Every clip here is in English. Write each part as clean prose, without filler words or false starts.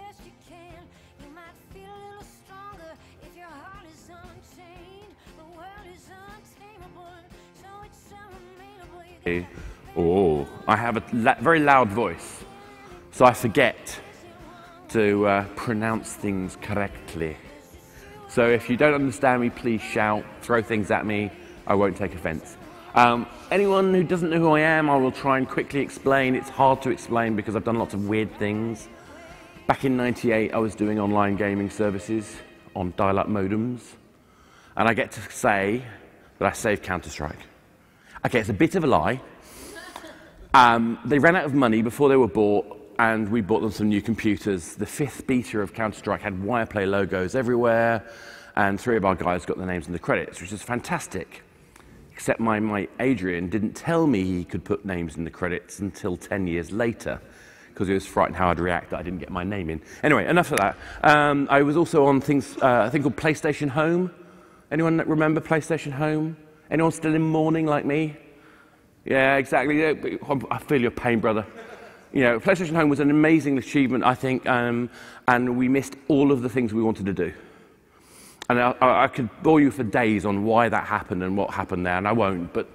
best you can. You might feel a little stronger if your heart is unchained. The world is untamable, so it's unremainable. Oh, I have a very loud voice, so I forget to pronounce things correctly. So if you don't understand me, please shout, throw things at me. I won't take offense. Anyone who doesn't know who I am, I will try and quickly explain. It's hard to explain because I've done lots of weird things. Back in '98, I was doing online gaming services on dial-up modems. And I get to say that I saved Counter-Strike. Okay, it's a bit of a lie. They ran out of money before they were bought, and we bought them some new computers. The 5th beta of Counter-Strike had Wireplay logos everywhere, and 3 of our guys got their names in the credits, which is fantastic. Except my mate Adrian didn't tell me he could put names in the credits until 10 years later, because he was frightened how I'd react that I didn't get my name in. Anyway, enough of that. I was also on a thing called PlayStation Home. Anyone remember PlayStation Home? Anyone still in mourning like me? Yeah, exactly. I feel your pain, brother. You know, PlayStation Home was an amazing achievement, I think, and we missed all of the things we wanted to do. And I could bore you for days on why that happened and what happened there, and I won't. But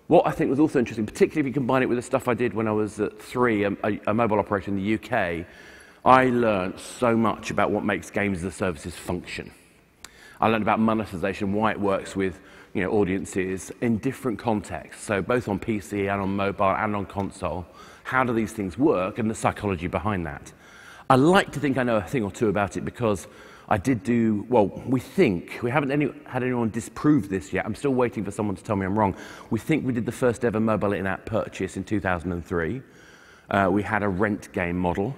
what I think was also interesting, particularly if you combine it with the stuff I did when I was at 3, a mobile operator in the UK, I learned so much about what makes games as a services function. I learned about monetization, why it works with audiences in different contexts. So both on PC and on mobile and on console, how do these things work and the psychology behind that. I like to think I know a thing or two about it because I did do, well, we haven't had anyone disprove this yet. I'm still waiting for someone to tell me I'm wrong. We think we did the first ever mobile in-app purchase in 2003. We had a rent game model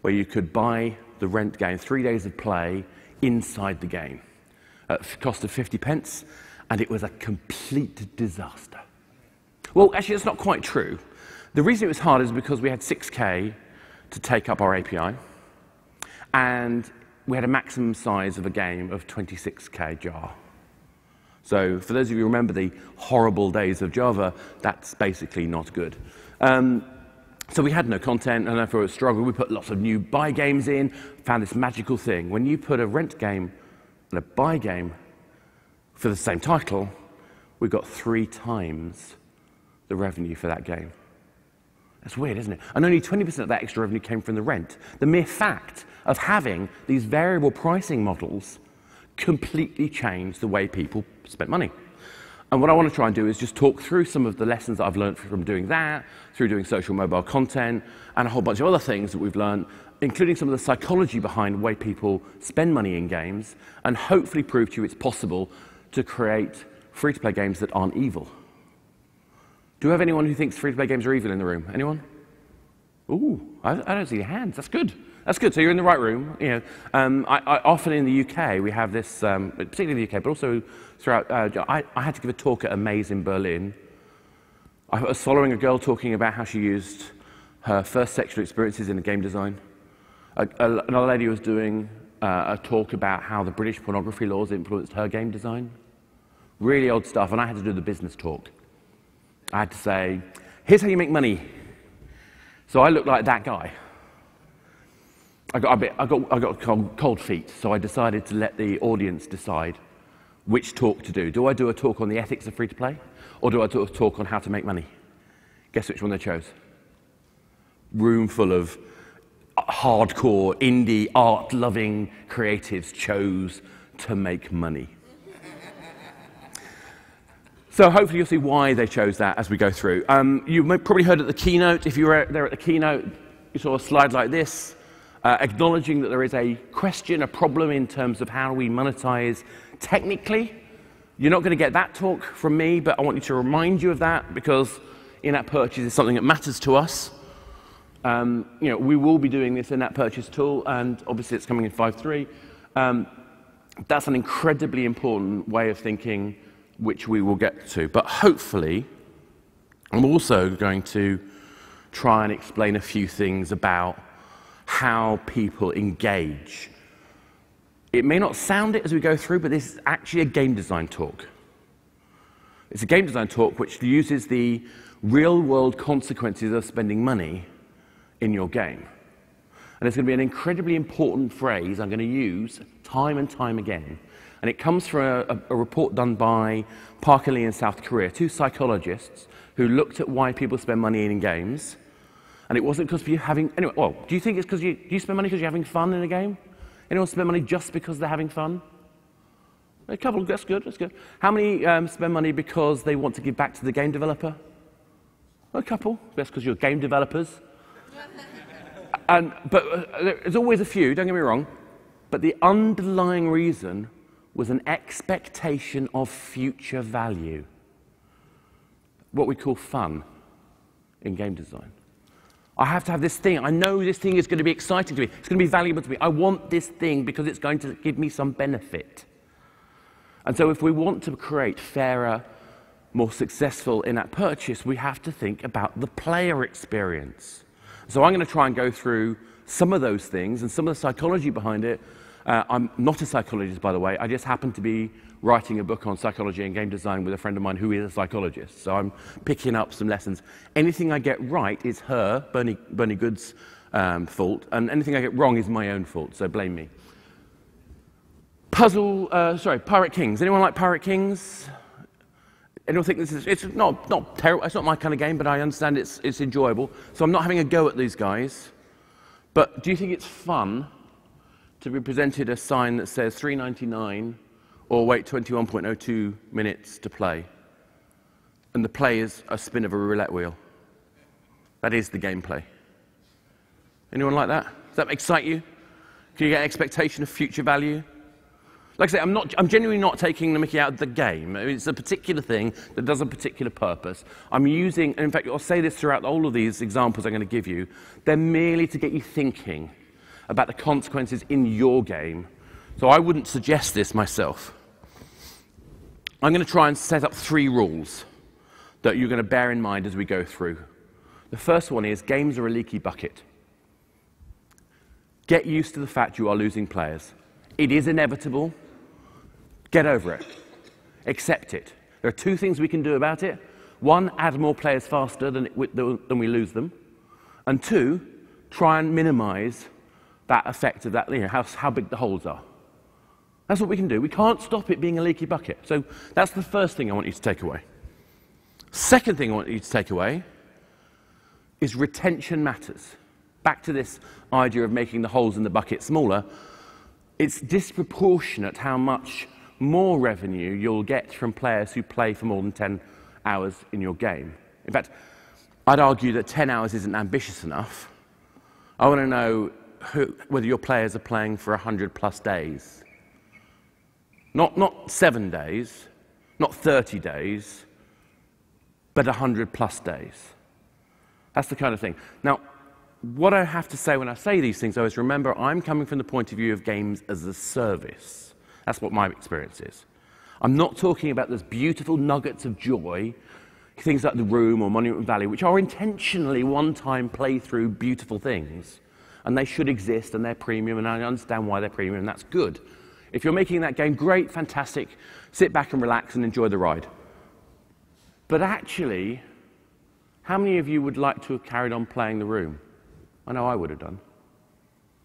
where you could buy the rent game, 3 days of play inside the game at the cost of 50 pence, and it was a complete disaster. Well, actually, that's not quite true. The reason it was hard is because we had 6K to take up our API, and we had a maximum size of a game of 26K jar. So for those of you who remember the horrible days of Java, that's basically not good. So we had no content, and therefore it was a struggle. We put lots of new buy games in, found this magical thing. When you put a rent game and a buy game for the same title, we got 3 times the revenue for that game. That's weird, isn't it? And only 20% of that extra revenue came from the rent. The mere fact of having these variable pricing models completely changed the way people spent money. And what I want to try and do is just talk through some of the lessons that I've learned from doing that, through doing social mobile content, and a whole bunch of other things that we've learned, including some of the psychology behind the way people spend money in games, and hopefully prove to you it's possible to create free-to-play games that aren't evil. Do we have anyone who thinks free-to-play games are evil in the room? Anyone? Ooh, I don't see your hands. That's good. That's good. So you're in the right room. I often in the UK we have this, particularly in the UK, but also throughout. I had to give a talk at a maze in Berlin. I was following a girl talking about how she used her first sexual experiences in game design. Another lady was doing a talk about how the British pornography laws influenced her game design. Really odd stuff, and I had to do the business talk. I had to say, here's how you make money. So I looked like that guy. I got cold feet, so I decided to let the audience decide which talk to do. Do I do a talk on the ethics of free-to-play, or do I do a talk on how to make money? Guess which one they chose? Room full of hardcore, indie, art-loving creatives chose to make money. So hopefully you'll see why they chose that as we go through. You probably heard at the keynote, if you were there at the keynote, you saw a slide like this, acknowledging that there is a question, a problem in terms of how we monetize technically. You're not going to get that talk from me, but I want you to remind you of that because in-app purchase is something that matters to us. We will be doing this in-app purchase tool, and obviously it's coming in 5.3. That's an incredibly important way of thinking, which we will get to. But hopefully, I'm also going to try and explain a few things about how people engage. It may not sound it as we go through, but this is actually a game design talk. It's a game design talk which uses the real-world consequences of spending money in your game. And it's going to be an incredibly important phrase I'm going to use time and time again. And it comes from a report done by Park and Lee in South Korea, 2 psychologists who looked at why people spend money in games. And it wasn't because you're having, anyway, well, do you think it's because do you spend money because you're having fun in a game? Anyone spend money just because they're having fun? A couple, that's good, that's good. How many spend money because they want to give back to the game developer? A couple, that's because you're game developers. But there's always a few, don't get me wrong, but the underlying reason was an expectation of future value. What we call fun in game design. I have to have this thing. I know this thing is going to be exciting to me. It's going to be valuable to me. I want this thing because it's going to give me some benefit. And so if we want to create fairer, more successful in-app purchase, we have to think about the player experience. So I'm going to try and go through some of those things and some of the psychology behind it. I'm not a psychologist, by the way. I just happen to be writing a book on psychology and game design with a friend of mine who is a psychologist. So I'm picking up some lessons. Anything I get right is Bernie Good's fault, and anything I get wrong is my own fault, so blame me. Pirate Kings. Anyone like Pirate Kings? Anyone think this is, it's not terrible, it's not my kind of game, but I understand it's enjoyable. So I'm not having a go at these guys. But do you think it's fun to be presented a sign that says $3.99 or wait 21.02 minutes to play? And the play is a spin of a roulette wheel. That is the gameplay. Anyone like that? Does that excite you? Can you get an expectation of future value? Like I say, I'm genuinely not taking the mickey out of the game. It's a particular thing that does a particular purpose. I'm using, and in fact, I'll say this throughout all of these examples I'm going to give you, they're merely to get you thinking about the consequences in your game. So I wouldn't suggest this myself. I'm going to try and set up 3 rules that you're going to bear in mind as we go through. The first one is games are a leaky bucket. Get used to the fact you are losing players. It is inevitable. Get over it. Accept it. There are 2 things we can do about it. 1, add more players faster than we lose them. And 2, try and minimize that effect of that, how big the holes are. That's what we can do. We can't stop it being a leaky bucket. So that's the first thing I want you to take away. Second thing I want you to take away is retention matters. Back to this idea of making the holes in the bucket smaller. It's disproportionate how much more revenue you'll get from players who play for more than 10 hours in your game. In fact, I'd argue that 10 hours isn't ambitious enough. I want to know whether your players are playing for 100+ days. Not 7 days, not 30 days, but 100+ days. That's the kind of thing. Now, what I have to say when I say these things, though, is remember, I'm coming from the point of view of games as a service. That's what my experience is. I'm not talking about those beautiful nuggets of joy, things like The Room or Monument Valley, which are intentionally one-time playthrough beautiful things. And they should exist, and they're premium, and I understand why they're premium, and that's good. If you're making that game, great, fantastic. Sit back and relax and enjoy the ride. But actually, how many of you would like to have carried on playing The Room? I know I would have done.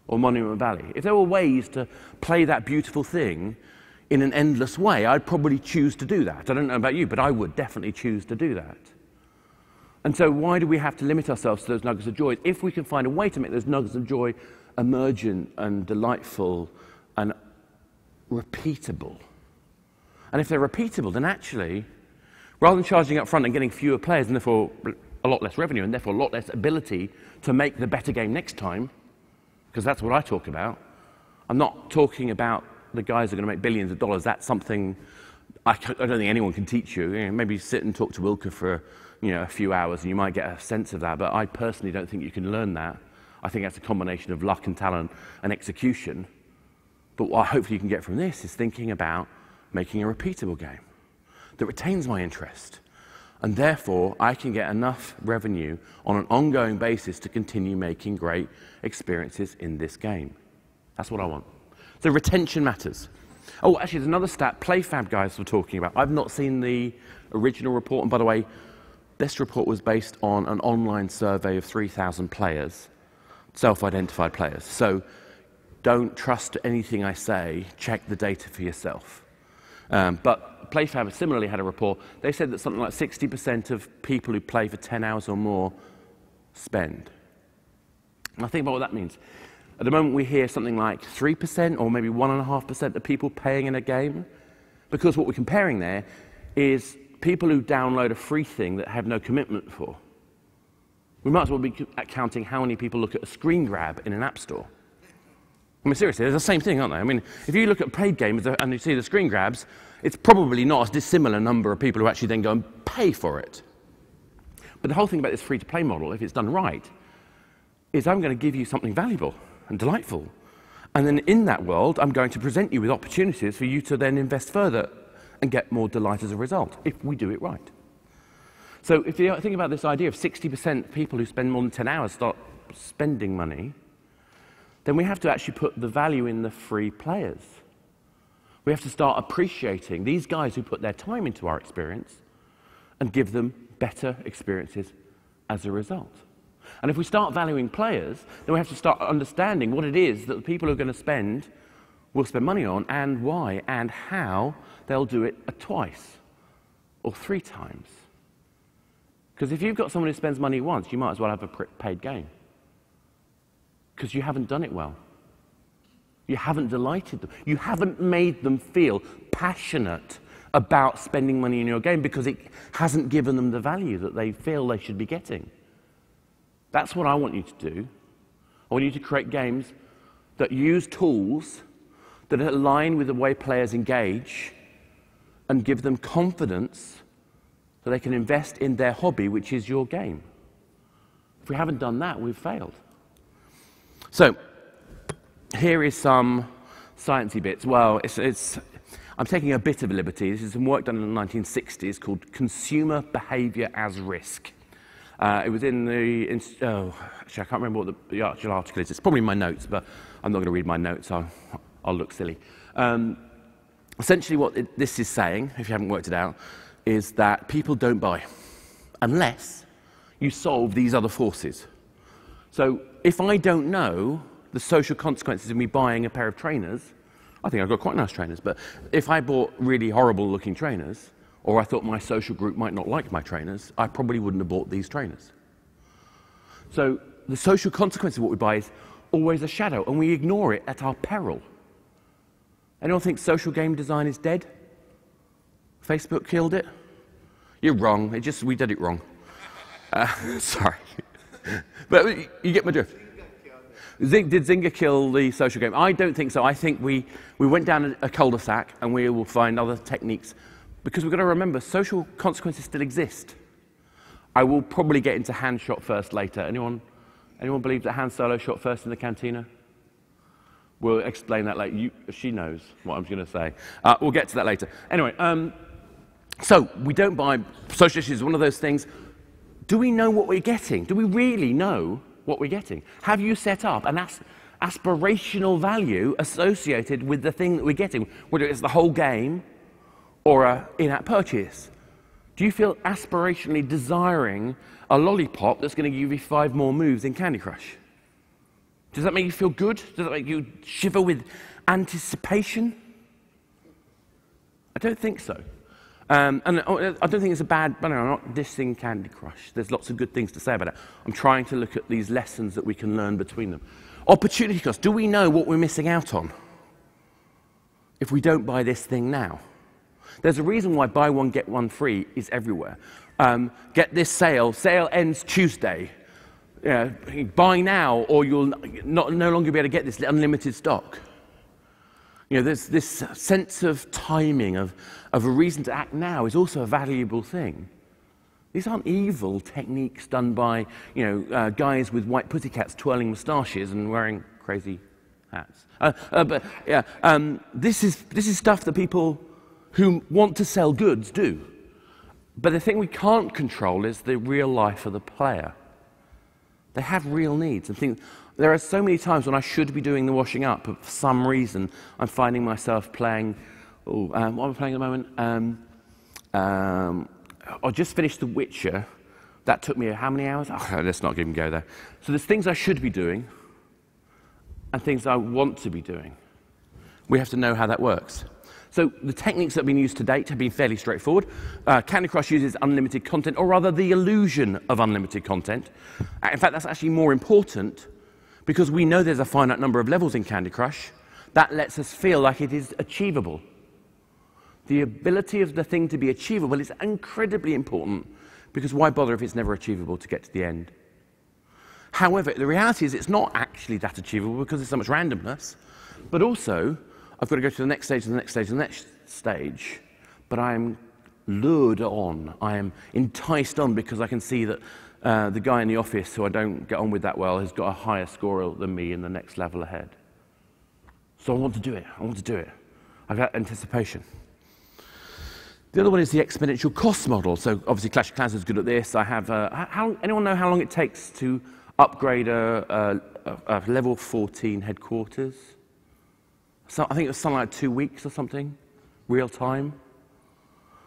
Or Monument Valley. If there were ways to play that beautiful thing in an endless way, I'd probably choose to do that. I don't know about you, but I would definitely choose to do that. And so why do we have to limit ourselves to those nuggets of joy? If we can find a way to make those nuggets of joy emergent and delightful and repeatable. And if they're repeatable, then actually, rather than charging up front and getting fewer players and therefore a lot less revenue and therefore a lot less ability to make the better game next time, because that's what I talk about. I'm not talking about the guys who are going to make billions of dollars. That's something I don't think anyone can teach you. Maybe sit and talk to Wilke for a few hours and you might get a sense of that, but I personally don't think you can learn that. I think that's a combination of luck and talent and execution. But what hopefully you can get from this is thinking about making a repeatable game that retains my interest. And therefore, I can get enough revenue on an ongoing basis to continue making great experiences in this game. That's what I want. So retention matters. Oh, actually, there's another stat PlayFab guys were talking about. I've not seen the original report. And by the way, this report was based on an online survey of 3,000 players. self-identified players. So don't trust anything I say, check the data for yourself. But PlayFab similarly had a report. They said that something like 60% of people who play for 10 hours or more spend. And I think about what that means. At the moment we hear something like 3% or maybe 1.5% of people paying in a game, because what we're comparing there is people who download a free thing that have no commitment for. We might as well be counting how many people look at a screen grab in an app store. I mean, seriously, they're the same thing, aren't they? I mean, if you look at paid games and you see the screen grabs, it's probably not a dissimilar number of people who actually then go and pay for it. But the whole thing about this free-to-play model, if it's done right, is I'm going to give you something valuable and delightful. And then in that world, I'm going to present you with opportunities for you to then invest further and get more delight as a result, if we do it right. So if you think about this idea of 60% of people who spend more than 10 hours start spending money, then we have to actually put the value in the free players. We have to start appreciating these guys who put their time into our experience and give them better experiences as a result. And if we start valuing players, then we have to start understanding what it is that the people who are going to spend will spend money on and why and how they'll do it twice or 3 times. Because if you've got someone who spends money once, you might as well have a paid game. Because you haven't done it well. You haven't delighted them. You haven't made them feel passionate about spending money in your game because it hasn't given them the value that they feel they should be getting. That's what I want you to do. I want you to create games that use tools that align with the way players engage and give them confidence that they can invest in their hobby, which is your game. If we haven't done that, we've failed. So, here is some sciencey bits. Well, I'm taking a bit of a liberty. This is some work done in the 1960s called Consumer Behavior as Risk. It was in the, actually I can't remember what the actual article is. It's probably in my notes, but I'm not going to read my notes. I'll look silly. Essentially what this is saying, if you haven't worked it out, is that people don't buy unless you solve these other forces. So if I don't know the social consequences of me buying a pair of trainers, I think I've got quite nice trainers, but if I bought really horrible looking trainers, or I thought my social group might not like my trainers, I probably wouldn't have bought these trainers. So the social consequence of what we buy is always a shadow, and we ignore it at our peril. Anyone think social game design is dead? Facebook killed it? You're wrong. We did it wrong. Sorry. But you get my drift. Did Zynga kill the social game? I don't think so. I think we went down a cul-de-sac and we will find other techniques because we've got to remember social consequences still exist. I will probably get into hand shot first later. Anyone believe that Han Solo shot first in the cantina? We'll explain that later. She knows what I'm going to say. We'll get to that later. Anyway, so we don't buy. Social issues is one of those things. Do we know what we're getting? Do we really know what we're getting? Have you set up an aspirational value associated with the thing that we're getting, whether it's the whole game or an in-app purchase? Do you feel aspirationally desiring a lollipop that's going to give you 5 more moves in Candy Crush? Does that make you feel good? Does that make you shiver with anticipation? I don't think so. And I don't think it's a bad, I'm not dissing Candy Crush. There's lots of good things to say about it. I'm trying to look at these lessons that we can learn between them. Opportunity cost. Do we know what we're missing out on if we don't buy this thing now? There's a reason why buy one, get one free is everywhere. Get this sale. Sale ends Tuesday. Buy now or you'll no longer be able to get this unlimited stock. There's this sense of timing, of a reason to act now is also a valuable thing. These aren't evil techniques done by, guys with white pussycats twirling moustaches and wearing crazy hats. This is stuff that people who want to sell goods do. But the thing we can't control is the real life of the player. They have real needs and things. There are so many times when I should be doing the washing up, but for some reason I'm finding myself playing. What am I playing at the moment? I just finished The Witcher. That took me how many hours? Oh, let's not even go there. So there's things I should be doing and things I want to be doing. We have to know how that works. So the techniques that have been used to date have been fairly straightforward. Candy Crush uses unlimited content, or rather the illusion of unlimited content. In fact, that's actually more important because we know there's a finite number of levels in Candy Crush. That lets us feel like it is achievable. The ability of the thing to be achievable is incredibly important because why bother if it's never achievable to get to the end? However, the reality is it's not actually that achievable because there's so much randomness, but also I've got to go to the next stage, and the next stage, and the next stage, but I'm lured on. I am enticed on because I can see that the guy in the office who I don't get on with that well has got a higher score than me in the next level ahead. So I want to do it. I want to do it. I've got anticipation. The other one is the exponential cost model. So obviously Clash of Clans is good at this. I have, anyone know how long it takes to upgrade a level 14 headquarters? So I think it was something like 2 weeks or something, real time.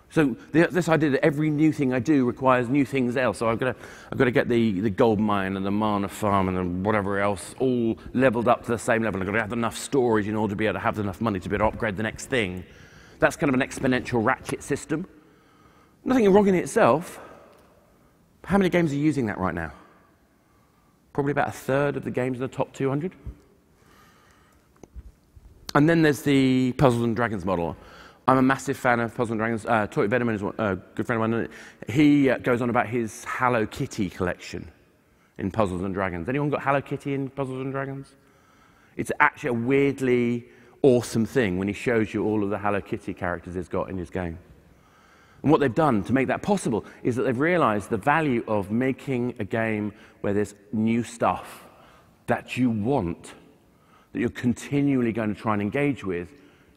So this idea that every new thing I do requires new things else. So I've got to get the gold mine and the mana farm and the whatever else all leveled up to the same level. I've got to have enough storage in order to be able to have enough money to be able to upgrade the next thing. That's kind of an exponential ratchet system. Nothing wrong in itself. How many games are using that right now? Probably about a third of the games in the top 200. And then there's the Puzzles and Dragons model. I'm a massive fan of Puzzles and Dragons. Toy Veneman is a good friend of mine. He goes on about his Hello Kitty collection in Puzzles and Dragons. Anyone got Hello Kitty in Puzzles and Dragons? It's actually a weirdly awesome thing when he shows you all of the Hello Kitty characters he's got in his game. And what they've done to make that possible is that they've realized the value of making a game where there's new stuff that you want, that you're continually going to try and engage with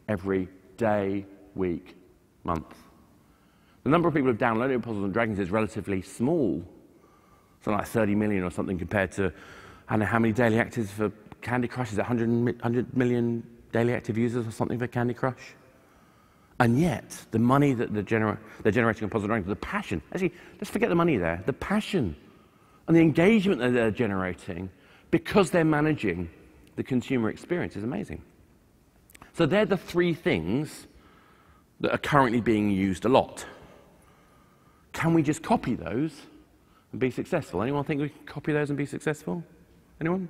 every day, week, month. The number of people who've downloaded Puzzles and Dragons is relatively small. Something like 30 million or something compared to, I don't know how many daily actives for Candy Crush. Is it 100 million daily active users or something for Candy Crush? And yet, the money that they're generating on Puzzles and Dragons, the passion, actually, let's forget the money there, the passion and the engagement that they're generating because they're managing the consumer experience is amazing. So they're the three things that are currently being used a lot. Can we just copy those and be successful? Anyone think we can copy those and be successful? Anyone?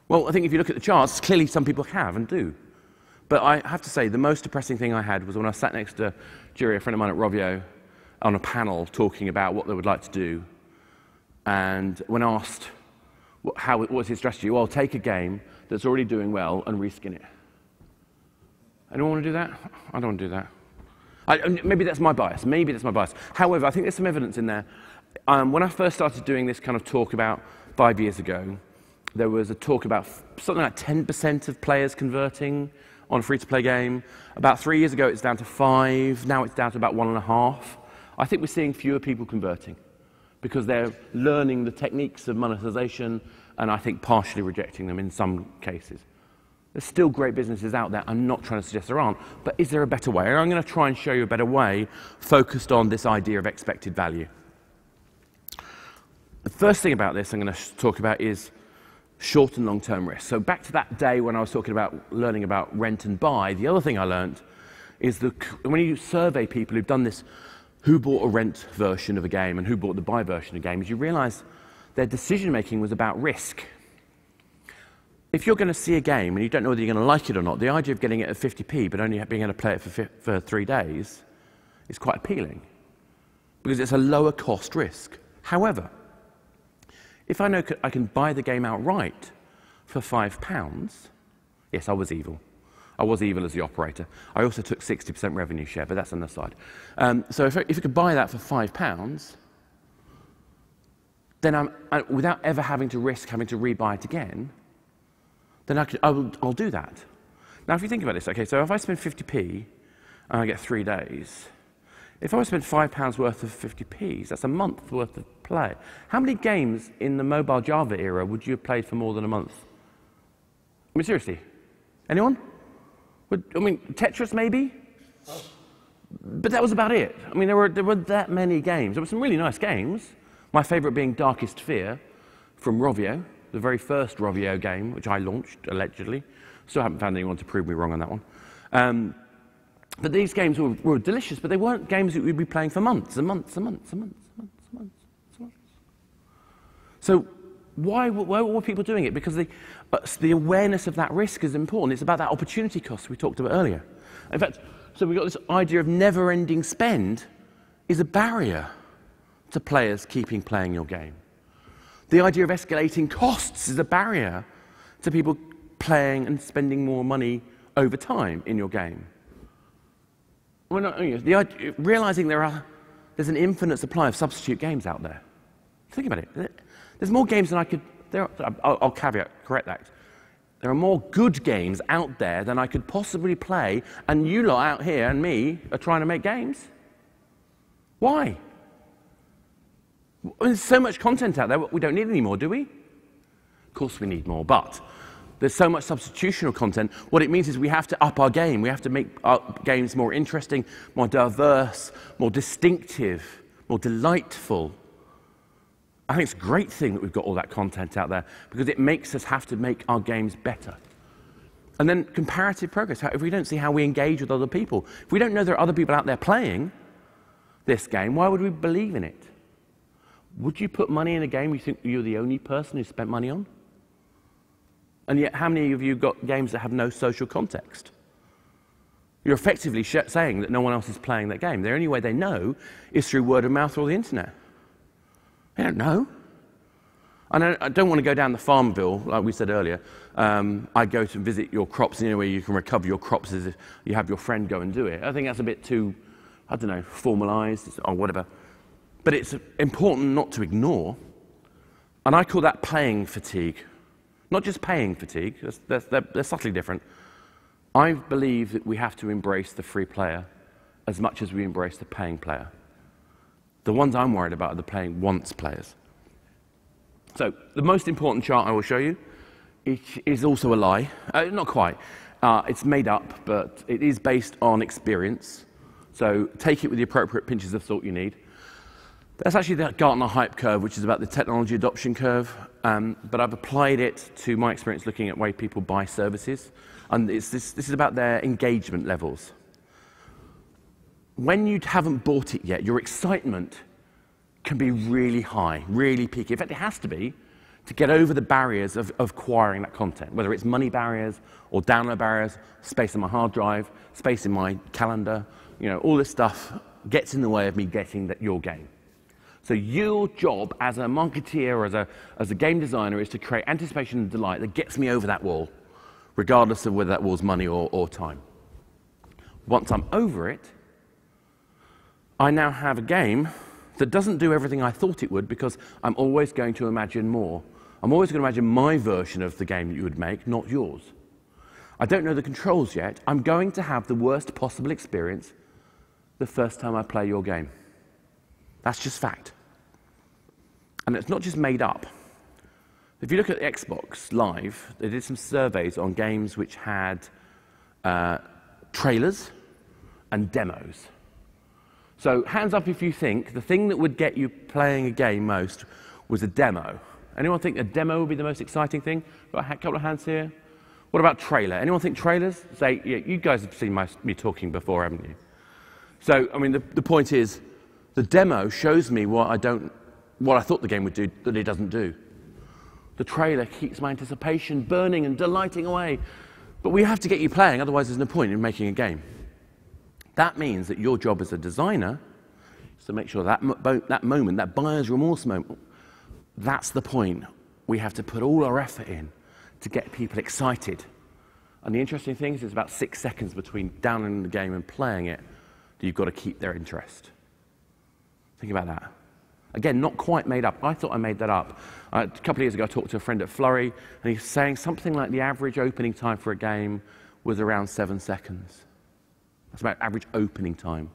Well, I think if you look at the charts, clearly some people have and do. But I have to say, the most depressing thing I had was when I sat next to Jury, a friend of mine at Rovio, on a panel talking about what they would like to do. And when asked, what's his strategy? Well, take a game that's already doing well and reskin it. Anyone want to do that? I don't want to do that. Maybe that's my bias. Maybe that's my bias. However, I think there's some evidence in there. When I first started doing this kind of talk about 5 years ago, there was a talk about something like 10% of players converting on a free-to-play game. About 3 years ago, it's down to 5. Now it's down to about 1.5. I think we're seeing fewer people converting because they're learning the techniques of monetization and I think partially rejecting them in some cases. There's still great businesses out there. I'm not trying to suggest there aren't, but is there a better way? And I'm going to try and show you a better way focused on this idea of expected value. The first thing about this I'm going to talk about is short and long-term risk. So back to that day when I was talking about learning about rent and buy, the other thing I learned is that when you survey people who've done this, who bought a rent version of a game and who bought the buy version of a game, is you realize their decision-making was about risk. If you're going to see a game and you don't know whether you're going to like it or not, the idea of getting it at 50p but only being able to play it for 3 days is quite appealing because it's a lower cost risk. However, if I know I can buy the game outright for £5, yes, I was evil. I was evil as the operator. I also took 60% revenue share, but that's on the side. So if you could buy that for £5, then without ever having to risk having to rebuy it again, then I'll do that. Now, if you think about this, okay, so if I spend 50p and I get 3 days, if I spend £5 worth of 50p's, that's a month worth of play. How many games in the mobile Java era would you have played for more than a month? I mean, seriously, anyone? I mean, Tetris maybe? But that was about it. I mean, there were that many games. There were some really nice games. My favorite being Darkest Fear from Rovio, the very first Rovio game, which I launched, allegedly. Still haven't found anyone to prove me wrong on that one. But these games were delicious, but they weren't games that we'd be playing for months and months and months and months and months and months and months. So why were people doing it? Because the awareness of that risk is important. It's about that opportunity cost we talked about earlier. In fact, so we've got this idea of never-ending spend is a barrier to players keeping playing your game. The idea of escalating costs is a barrier to people playing and spending more money over time in your game. Realizing there's an infinite supply of substitute games out there. Think about it. There's more games than I could... I'll correct that. There are more good games out there than I could possibly play, and you lot out here and me are trying to make games. Why? There's so much content out there, we don't need any more, do we? Of course we need more, but there's so much substitutional content. What it means is we have to up our game. We have to make our games more interesting, more diverse, more distinctive, more delightful. I think it's a great thing that we've got all that content out there because it makes us have to make our games better. And then comparative progress. If we don't see how we engage with other people, if we don't know there are other people out there playing this game, why would we believe in it? Would you put money in a game you think you're the only person who spent money on? And yet, how many of you got games that have no social context? You're effectively saying that no one else is playing that game. The only way they know is through word of mouth or the internet. They don't know. And I don't want to go down the Farmville, like we said earlier. I go to visit your crops, and the only way you can recover your crops is if you have your friend go and do it. I think that's a bit too, I don't know, formalized or whatever. But it's important not to ignore. And I call that playing fatigue. Not just paying fatigue, they're subtly different. I believe that we have to embrace the free player as much as we embrace the paying player. The ones I'm worried about are the playing once players. So the most important chart I will show you is also a lie. Not quite. It's made up, but it is based on experience. So take it with the appropriate pinches of salt you need. That's actually the Gartner hype curve, which is about the technology adoption curve. But I've applied it to my experience looking at the way people buy services. And this is about their engagement levels. When you haven't bought it yet, your excitement can be really high, really peaky. In fact, it has to be to get over the barriers of acquiring that content, whether it's money barriers or download barriers, space on my hard drive, space in my calendar. All this stuff gets in the way of me getting your game. So your job as a marketeer or as a game designer is to create anticipation and delight that gets me over that wall, regardless of whether that wall's money or time. Once I'm over it, I now have a game that doesn't do everything I thought it would because I'm always going to imagine more. I'm always going to imagine my version of the game that you would make, not yours. I don't know the controls yet. I'm going to have the worst possible experience the first time I play your game. That's just fact. And it's not just made up. If you look at Xbox Live, they did some surveys on games which had trailers and demos. So hands up if you think the thing that would get you playing a game most was a demo. Anyone think a demo would be the most exciting thing? Got a couple of hands here. What about trailer? Anyone think trailers? Say, yeah, you guys have seen me talking before, haven't you? So, I mean, the point is, the demo shows me what I thought the game would do that it doesn't do. The trailer keeps my anticipation burning and delighting away. But we have to get you playing, otherwise there's no point in making a game. That means that your job as a designer is to make sure that moment, that buyer's remorse moment, that's the point. We have to put all our effort in to get people excited. And the interesting thing is it's about 6 seconds between downloading the game and playing it that you've got to keep their interest. Think about that. Again, not quite made up. I thought I made that up. A couple of years ago, I talked to a friend at Flurry, and he's saying something like the average opening time for a game was around 7 seconds. That's about average opening time.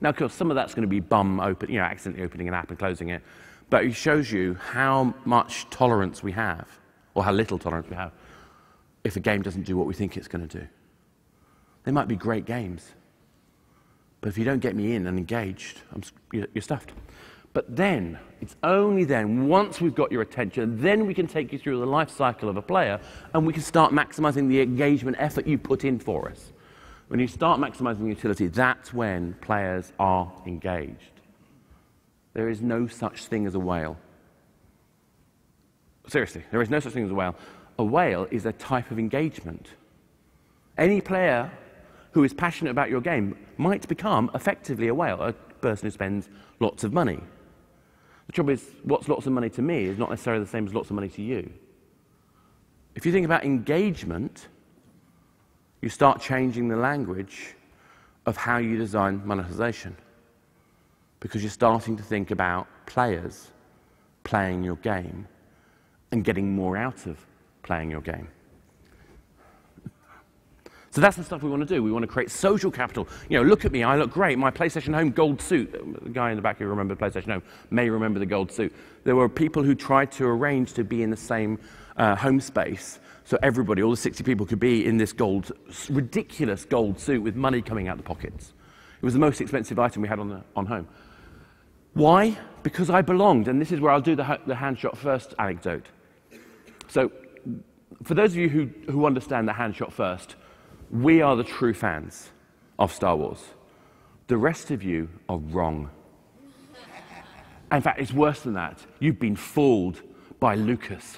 Now, of course, some of that's going to be accidentally opening an app and closing it. But it shows you how much tolerance we have, or how little tolerance we have, if a game doesn't do what we think it's going to do. They might be great games, but if you don't get me in and engaged, you're stuffed. But then, it's only then, once we've got your attention, then we can take you through the life cycle of a player, and we can start maximizing the engagement effort you put in for us. When you start maximizing utility, that's when players are engaged. There is no such thing as a whale. Seriously, there is no such thing as a whale. A whale is a type of engagement. Any player who is passionate about your game might become effectively a whale, a person who spends lots of money. The trouble is, what's lots of money to me is not necessarily the same as lots of money to you. If you think about engagement, you start changing the language of how you design monetization, because you're starting to think about players playing your game and getting more out of playing your game. So that's the stuff we want to do. We want to create social capital. You know, look at me, I look great. My PlayStation Home gold suit. The guy in the back who remembered PlayStation Home may remember the gold suit. There were people who tried to arrange to be in the same home space, so everybody, all the 60 people, could be in this ridiculous gold suit with money coming out the pockets. It was the most expensive item we had on home. Why? Because I belonged, and this is where I'll do the hand shot first anecdote. So, for those of you who understand the hand shot first, we are the true fans of Star Wars. The rest of you are wrong. In fact, it's worse than that. You've been fooled by Lucas,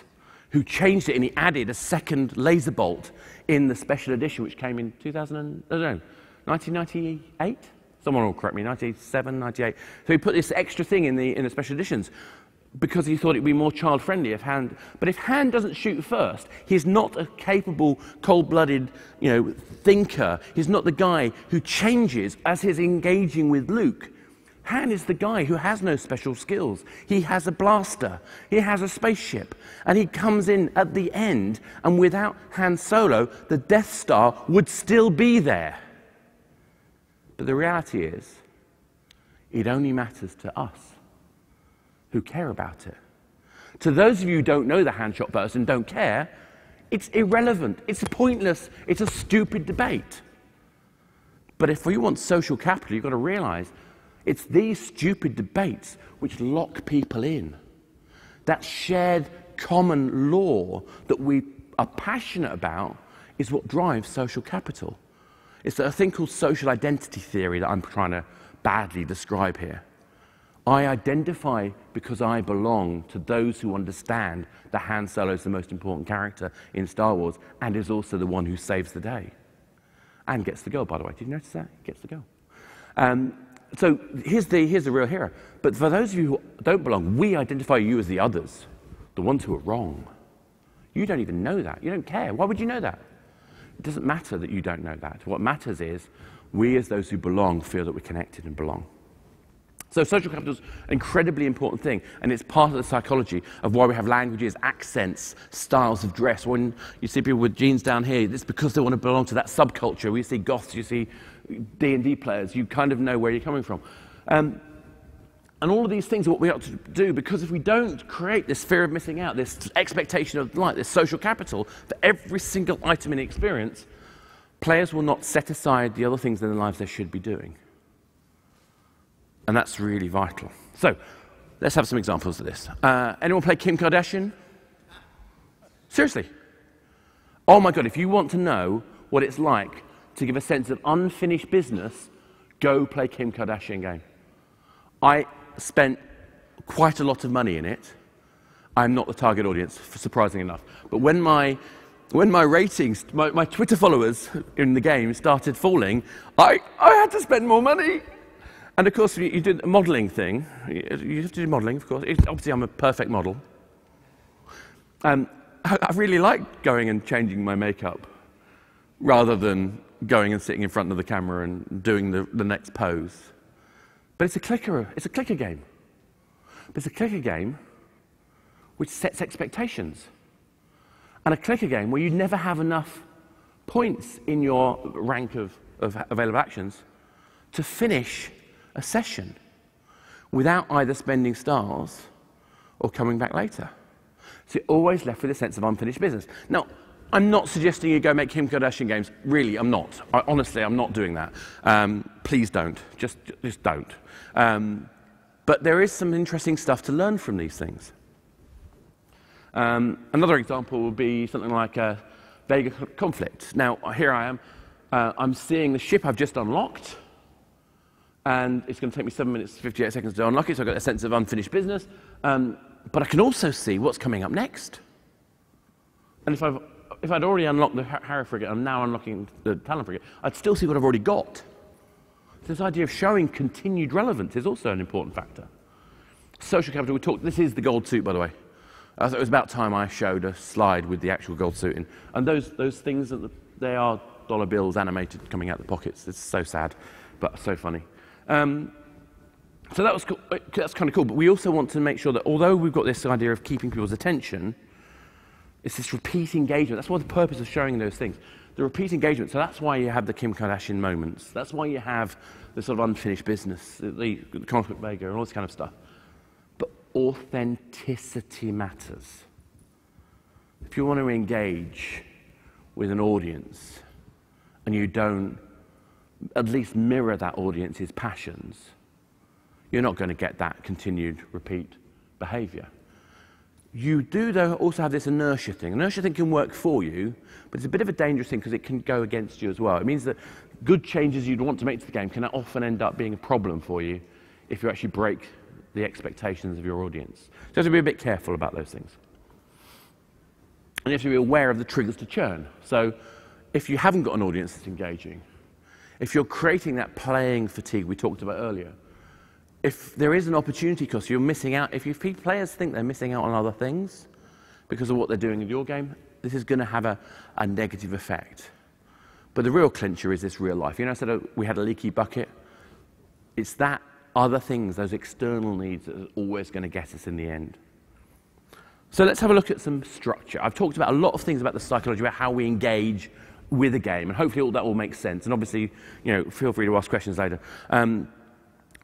who changed it, and he added a second laser bolt in the special edition, which came in 1998? Someone will correct me, 97, 98. So he put this extra thing in the special editions because he thought it'd be more child-friendly if Han... But if Han doesn't shoot first, he's not a capable, cold-blooded, thinker. He's not the guy who changes as he's engaging with Luke. Han is the guy who has no special skills. He has a blaster. He has a spaceship. And he comes in at the end, and without Han Solo, the Death Star would still be there. But the reality is, it only matters to us who care about it. To those of you who don't know the handshot verse and don't care, it's irrelevant, it's pointless, it's a stupid debate. But if you want social capital, you've got to realize it's these stupid debates which lock people in. That shared common law that we are passionate about is what drives social capital. It's a thing called social identity theory that I'm trying to badly describe here. I identify because I belong to those who understand that Han Solo is the most important character in Star Wars and is also the one who saves the day. And gets the girl, by the way. Did you notice that? Gets the girl. So here's the real hero. But for those of you who don't belong, we identify you as the others, the ones who are wrong. You don't even know that. You don't care. Why would you know that? It doesn't matter that you don't know that. What matters is we as those who belong feel that we're connected and belong. So social capital is an incredibly important thing, and it's part of the psychology of why we have languages, accents, styles of dress. When you see people with jeans down here, it's because they want to belong to that subculture. We see goths, you see D&D players, you kind of know where you're coming from. And all of these things are what we ought to do, because if we don't create this fear of missing out, this expectation of light, this social capital for every single item in the experience, players will not set aside the other things in their lives they should be doing. And that's really vital. So, let's have some examples of this. Anyone play Kim Kardashian? Seriously. Oh my God, if you want to know what it's like to give a sense of unfinished business, go play Kim Kardashian game. I spent quite a lot of money in it. I'm not the target audience, surprisingly enough. But when my ratings, my Twitter followers in the game started falling, I had to spend more money. And of course, you do a modeling thing. You have to do modeling, of course. Obviously, I'm a perfect model. I really like going and changing my makeup rather than going and sitting in front of the camera and doing the next pose. But it's a clicker game. But it's a clicker game which sets expectations. And a clicker game where you never have enough points in your rank of available actions to finish a session without either spending stars or coming back later. So you're always left with a sense of unfinished business. Now, I'm not suggesting you go make Kim Kardashian games. Really, I'm not. Honestly, I'm not doing that. Please don't. Just don't. But there is some interesting stuff to learn from these things. Another example would be something like a Vega conflict. Now, here I am. I'm seeing the ship I've just unlocked, and it's going to take me 7 minutes, 58 seconds to unlock it, so I've got a sense of unfinished business. But I can also see what's coming up next. And if I'd already unlocked the Harrow frigate, I'm now unlocking the Talon frigate, I'd still see what I've already got. This idea of showing continued relevance is also an important factor. Social capital, we talked, this is the gold suit, by the way. I thought it was about time I showed a slide with the actual gold suit in. And those things, they are dollar bills animated coming out the pockets. It's so sad, but so funny. So that was cool. That's kind of cool. But we also want to make sure that although we've got this idea of keeping people's attention, it's this repeat engagement. That's what the purpose of showing those things. The repeat engagement. So that's why you have the Kim Kardashian moments. That's why you have the sort of unfinished business, the conflict Vega, and all this kind of stuff. But authenticity matters. If you want to engage with an audience and you don't at least mirror that audience's passions, you're not going to get that continued repeat behavior. You do, though, also have this inertia thing. Inertia thing can work for you, but it's a bit of a dangerous thing because it can go against you as well. It means that good changes you'd want to make to the game can often end up being a problem for you if you actually break the expectations of your audience. So you have to be a bit careful about those things. And you have to be aware of the triggers to churn. So if you haven't got an audience that's engaging, if you're creating that playing fatigue we talked about earlier, if there is an opportunity cost, you're missing out. If players think they're missing out on other things because of what they're doing in your game, this is going to have a negative effect. But the real clincher is this real life. You know, I said we had a leaky bucket. It's that other things, those external needs, that are always going to get us in the end. So let's have a look at some structure. I've talked about a lot of things about the psychology, about how we engage with a game, and hopefully all that all makes sense. And obviously, you know, feel free to ask questions later.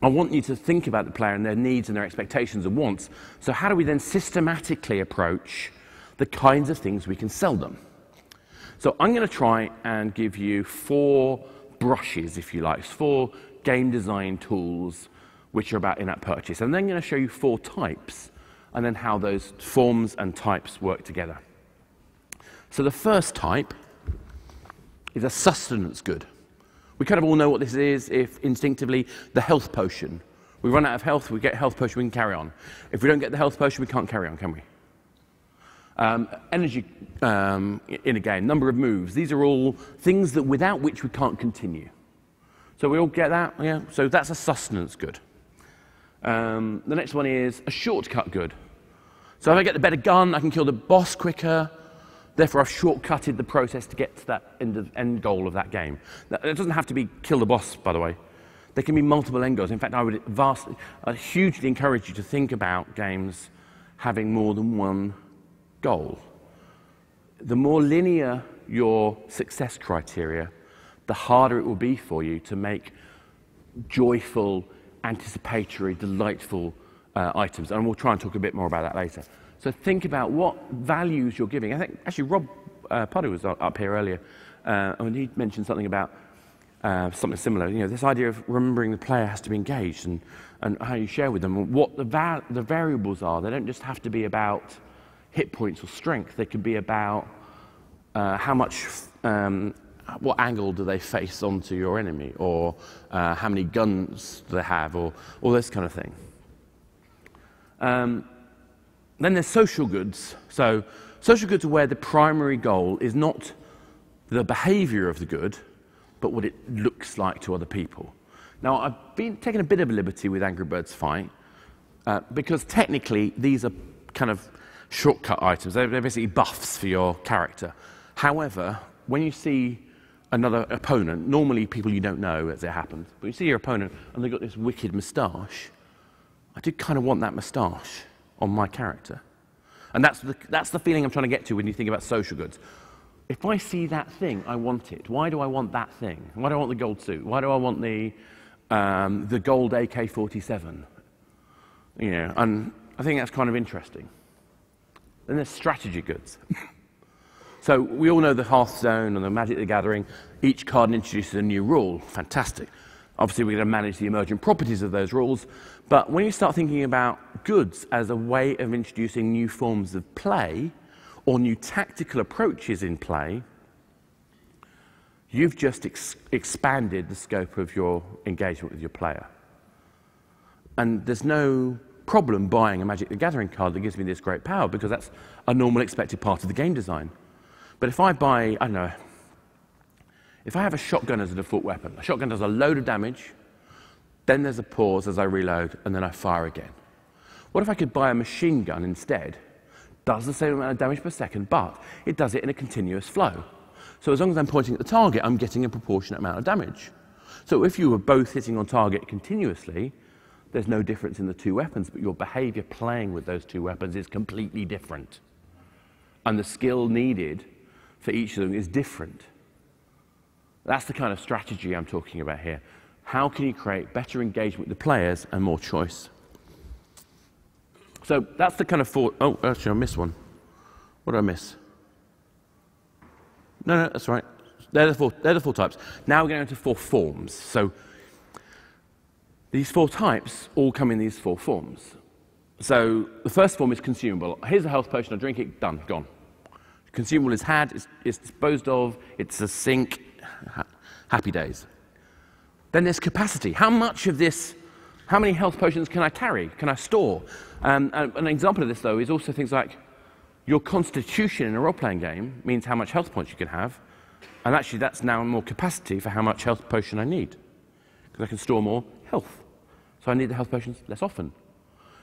I want you to think about the player and their needs and their expectations and wants. So how do we then systematically approach the kinds of things we can sell them? So I'm going to try and give you 4 brushes, if you like, 4 game design tools which are about in-app purchase. And then I'm going to show you 4 types and then how those forms and types work together. So the first type is a sustenance good. We kind of all know what this is, if instinctively, the health potion. We run out of health, we get a health potion, we can carry on. If we don't get the health potion, we can't carry on, can we? Energy in a game, number of moves, these are all things that without which we can't continue. So we all get that, yeah? So that's a sustenance good. The next one is a shortcut good. So if I get the better gun, I can kill the boss quicker. Therefore, I've shortcutted the process to get to that end goal of that game. Now, it doesn't have to be kill the boss, by the way. There can be multiple end goals. In fact, I'd hugely encourage you to think about games having more than one goal. The more linear your success criteria, the harder it will be for you to make joyful, anticipatory, delightful items. And we'll try and talk a bit more about that later. So think about what values you're giving. I think, actually, Rob Potter was up here earlier, and he mentioned something about something similar. You know, this idea of remembering the player has to be engaged and how you share with them, and what the variables are. They don't just have to be about hit points or strength. They can be about how much, what angle do they face onto your enemy, or how many guns do they have, or all this kind of thing. Then there's social goods. So social goods are where the primary goal is not the behavior of the good, but what it looks like to other people. Now, I've been taking a bit of a liberty with Angry Birds Fight, because technically these are kind of shortcut items. They're basically buffs for your character. However, when you see another opponent, normally people you don't know as it happens, but you see your opponent and they've got this wicked moustache, I do kind of want that moustache on my character. And that's the feeling I'm trying to get to when you think about social goods. If I see that thing, I want it. Why do I want that thing? Why do I want the gold suit? Why do I want the gold AK-47? You know, and I think that's kind of interesting. Then there's strategy goods. So we all know the Hearthstone and the Magic the Gathering. Each card introduces a new rule. Fantastic. Obviously, we're going to manage the emergent properties of those rules, But when you start thinking about goods as a way of introducing new forms of play or new tactical approaches in play, you've just expanded the scope of your engagement with your player. And there's no problem buying a Magic the Gathering card that gives me this great power, because that's a normal expected part of the game design. But if I buy, I don't know, if I have a shotgun as a default weapon, a shotgun does a load of damage, then there's a pause as I reload, and then I fire again. What if I could buy a machine gun instead? Does the same amount of damage per second, but it does it in a continuous flow. So as long as I'm pointing at the target, I'm getting a proportionate amount of damage. So if you were both hitting on target continuously, there's no difference in the two weapons, but your behavior playing with those two weapons is completely different. And the skill needed for each of them is different. That's the kind of strategy I'm talking about here. How can you create better engagement with the players and more choice? So that's the kind of four. Oh, actually, I missed one. What did I miss? No, that's right. They're the four types. Now we're going into four forms. So these four types all come in these four forms. So the first form is consumable. Here's a health potion, I drink it, done, gone. Consumable is had, it's disposed of, it's a sink, happy days. Then there's capacity. How much of this, how many health potions can I carry, can I store? An example of this, though, is also things like your constitution in a role-playing game means how much health points you can have, and actually that's now more capacity for how much health potion I need, because I can store more health. So I need the health potions less often.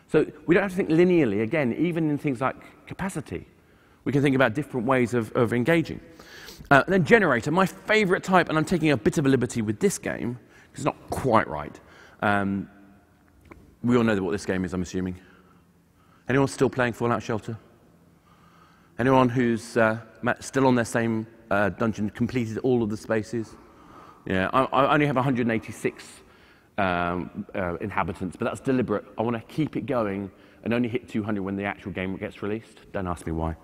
So we don't have to think linearly, again, even in things like capacity. We can think about different ways of engaging. And then generator, my favorite type, and I'm taking a bit of a liberty with this game, because it's not quite right. We all know what this game is, I'm assuming. Anyone still playing Fallout Shelter? Anyone who's still on their same dungeon, completed all of the spaces? Yeah, I only have 186 inhabitants, but that's deliberate. I want to keep it going and only hit 200 when the actual game gets released. Don't ask me why.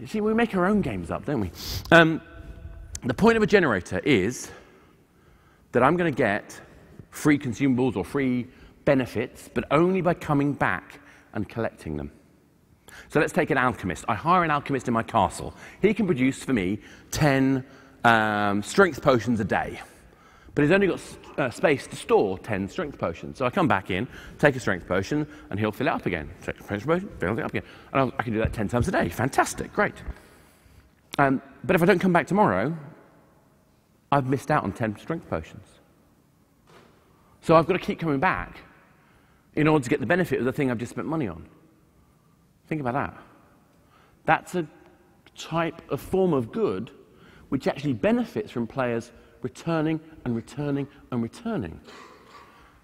You see, we make our own games up, don't we? The point of a generator is that I'm going to get free consumables or free benefits, but only by coming back and collecting them. So let's take an alchemist. I hire an alchemist in my castle. He can produce for me 10 strength potions a day. But he's only got space to store 10 strength potions. So I come back in, take a strength potion, and he'll fill it up again. Take a strength potion, fill it up again. And I can do that 10 times a day. Fantastic, great. But if I don't come back tomorrow, I've missed out on 10 strength potions. So I've got to keep coming back in order to get the benefit of the thing I've just spent money on. Think about that. That's a type of form of good which actually benefits from players returning and returning and returning.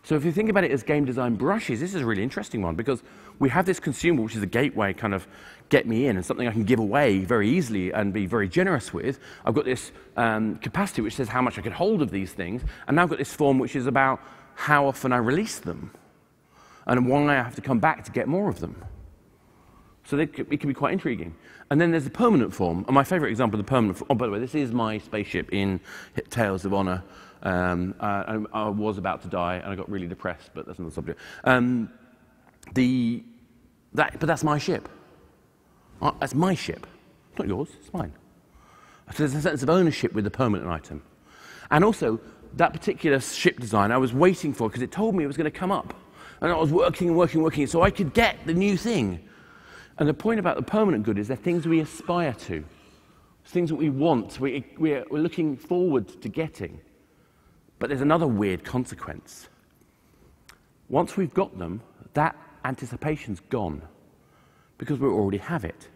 So if you think about it as game design brushes, this is a really interesting one, because we have this consumable, which is a gateway, kind of get me in, and something I can give away very easily and be very generous with. I've got this capacity, which says how much I can hold of these things, and now I've got this form, which is about how often I release them, and why I have to come back to get more of them. So it can be quite intriguing. And then there's the permanent form. And my favorite example of the permanent form, oh, by the way, this is my spaceship in Tales of Honor. I was about to die, and I got really depressed, but that's another subject. But that's my ship. That's my ship. It's not yours, it's mine. So there's a sense of ownership with the permanent item. And also, that particular ship design I was waiting for, because it told me it was going to come up. And I was working, so I could get the new thing. And the point about the permanent good is they're things we aspire to, things that we want, we're looking forward to getting. But there's another weird consequence. Once we've got them, that anticipation's gone, because we already have it.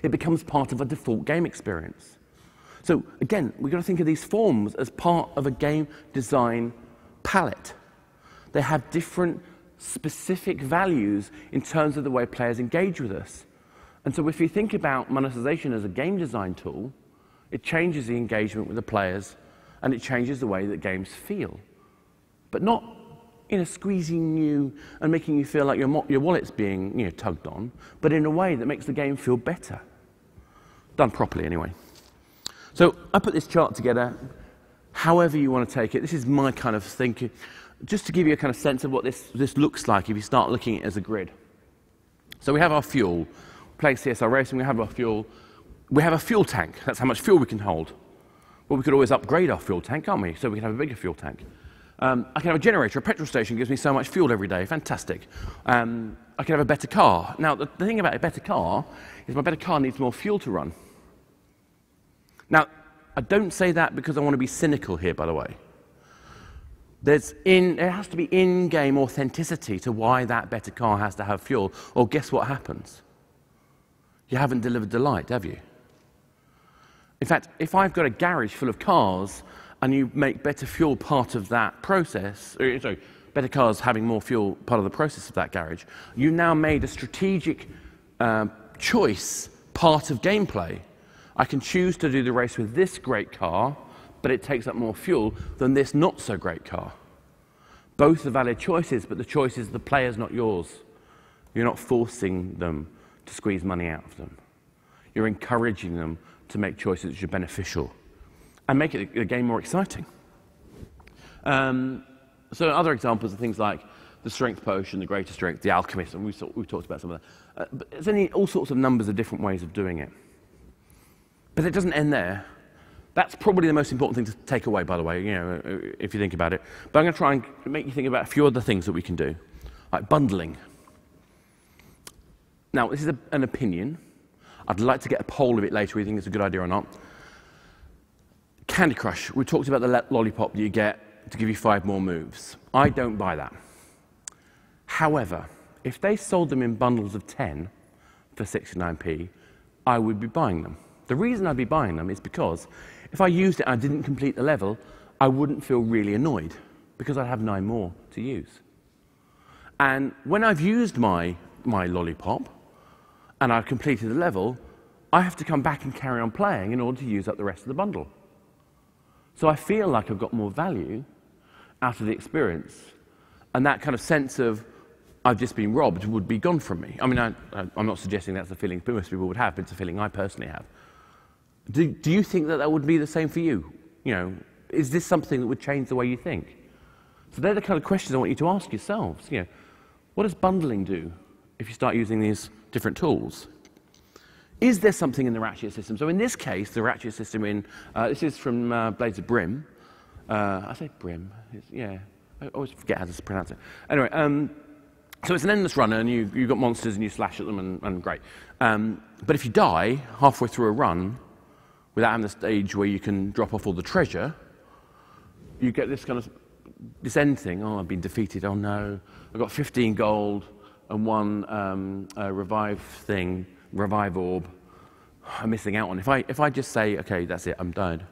It becomes part of a default game experience. So again, we've got to think of these forms as part of a game design palette. They have different specific values in terms of the way players engage with us. And so if you think about monetization as a game design tool, it changes the engagement with the players, and it changes the way that games feel. But not in a squeezing you and making you feel like your wallet's being tugged on, but in a way that makes the game feel better. Done properly, anyway. So I put this chart together, however you want to take it. This is my kind of thinking. just to give you a kind of sense of what this looks like if you start looking at it as a grid. So we have our fuel. Playing CSR racing, we have our fuel. We have a fuel tank. That's how much fuel we can hold. Well, we could always upgrade our fuel tank, can't we? So we can have a bigger fuel tank. I can have a generator. A petrol station gives me so much fuel every day. Fantastic. I can have a better car. Now, the thing about a better car is my better car needs more fuel to run. Now, I don't say that because I want to be cynical here, by the way. There has to be in-game authenticity to why that better car has to have fuel, or guess what happens? You haven't delivered delight, have you? In fact, if I've got a garage full of cars and you make better fuel part of that process, better cars having more fuel part of the process of that garage, you now made a strategic choice part of gameplay. I can choose to do the race with this great car, but it takes up more fuel than this not so great car. Both are valid choices, but the choice is the player's, not yours. You're not forcing them to squeeze money out of them. You're encouraging them to make choices which are beneficial and make the game more exciting. So other examples are things like the strength potion, the greater strength, the alchemist, and we've talked about some of that. But there's all sorts of numbers of different ways of doing it. But it doesn't end there. That's probably the most important thing to take away, by the way, if you think about it. But I'm going to try and make you think about a few other things that we can do, like bundling. Now, this is an opinion. I'd like to get a poll of it later, whether you think it's a good idea or not. Candy Crush. We talked about the lollipop that you get to give you 5 more moves. I don't buy that. However, if they sold them in bundles of 10 for 69p, I would be buying them. The reason I'd be buying them is because if I used it and I didn't complete the level, I wouldn't feel really annoyed because I'd have 9 more to use. And when I've used my lollipop and I've completed the level, I have to come back and carry on playing in order to use up the rest of the bundle. So I feel like I've got more value out of the experience, and that kind of sense of I've just been robbed would be gone from me. I mean, I'm not suggesting that's the feeling most people would have, but it's a feeling I personally have. Do you think that would be the same for you? Is this something that would change the way you think? So they're the kind of questions I want you to ask yourselves. What does bundling do if you start using these different tools? Is there something in the ratchet system? So in this case, the ratchet system this is from Blades of Brim. I say Brim. I always forget how to pronounce it. Anyway, so it's an endless runner, and you've got monsters, and you slash at them, and great. But if you die halfway through a run, without having the stage where you can drop off all the treasure, you get this kind of end thing. Oh, I've been defeated. Oh no, I've got 15 gold and 1 revive orb. I'm missing out on. If I just say, okay, that's it, I'm done,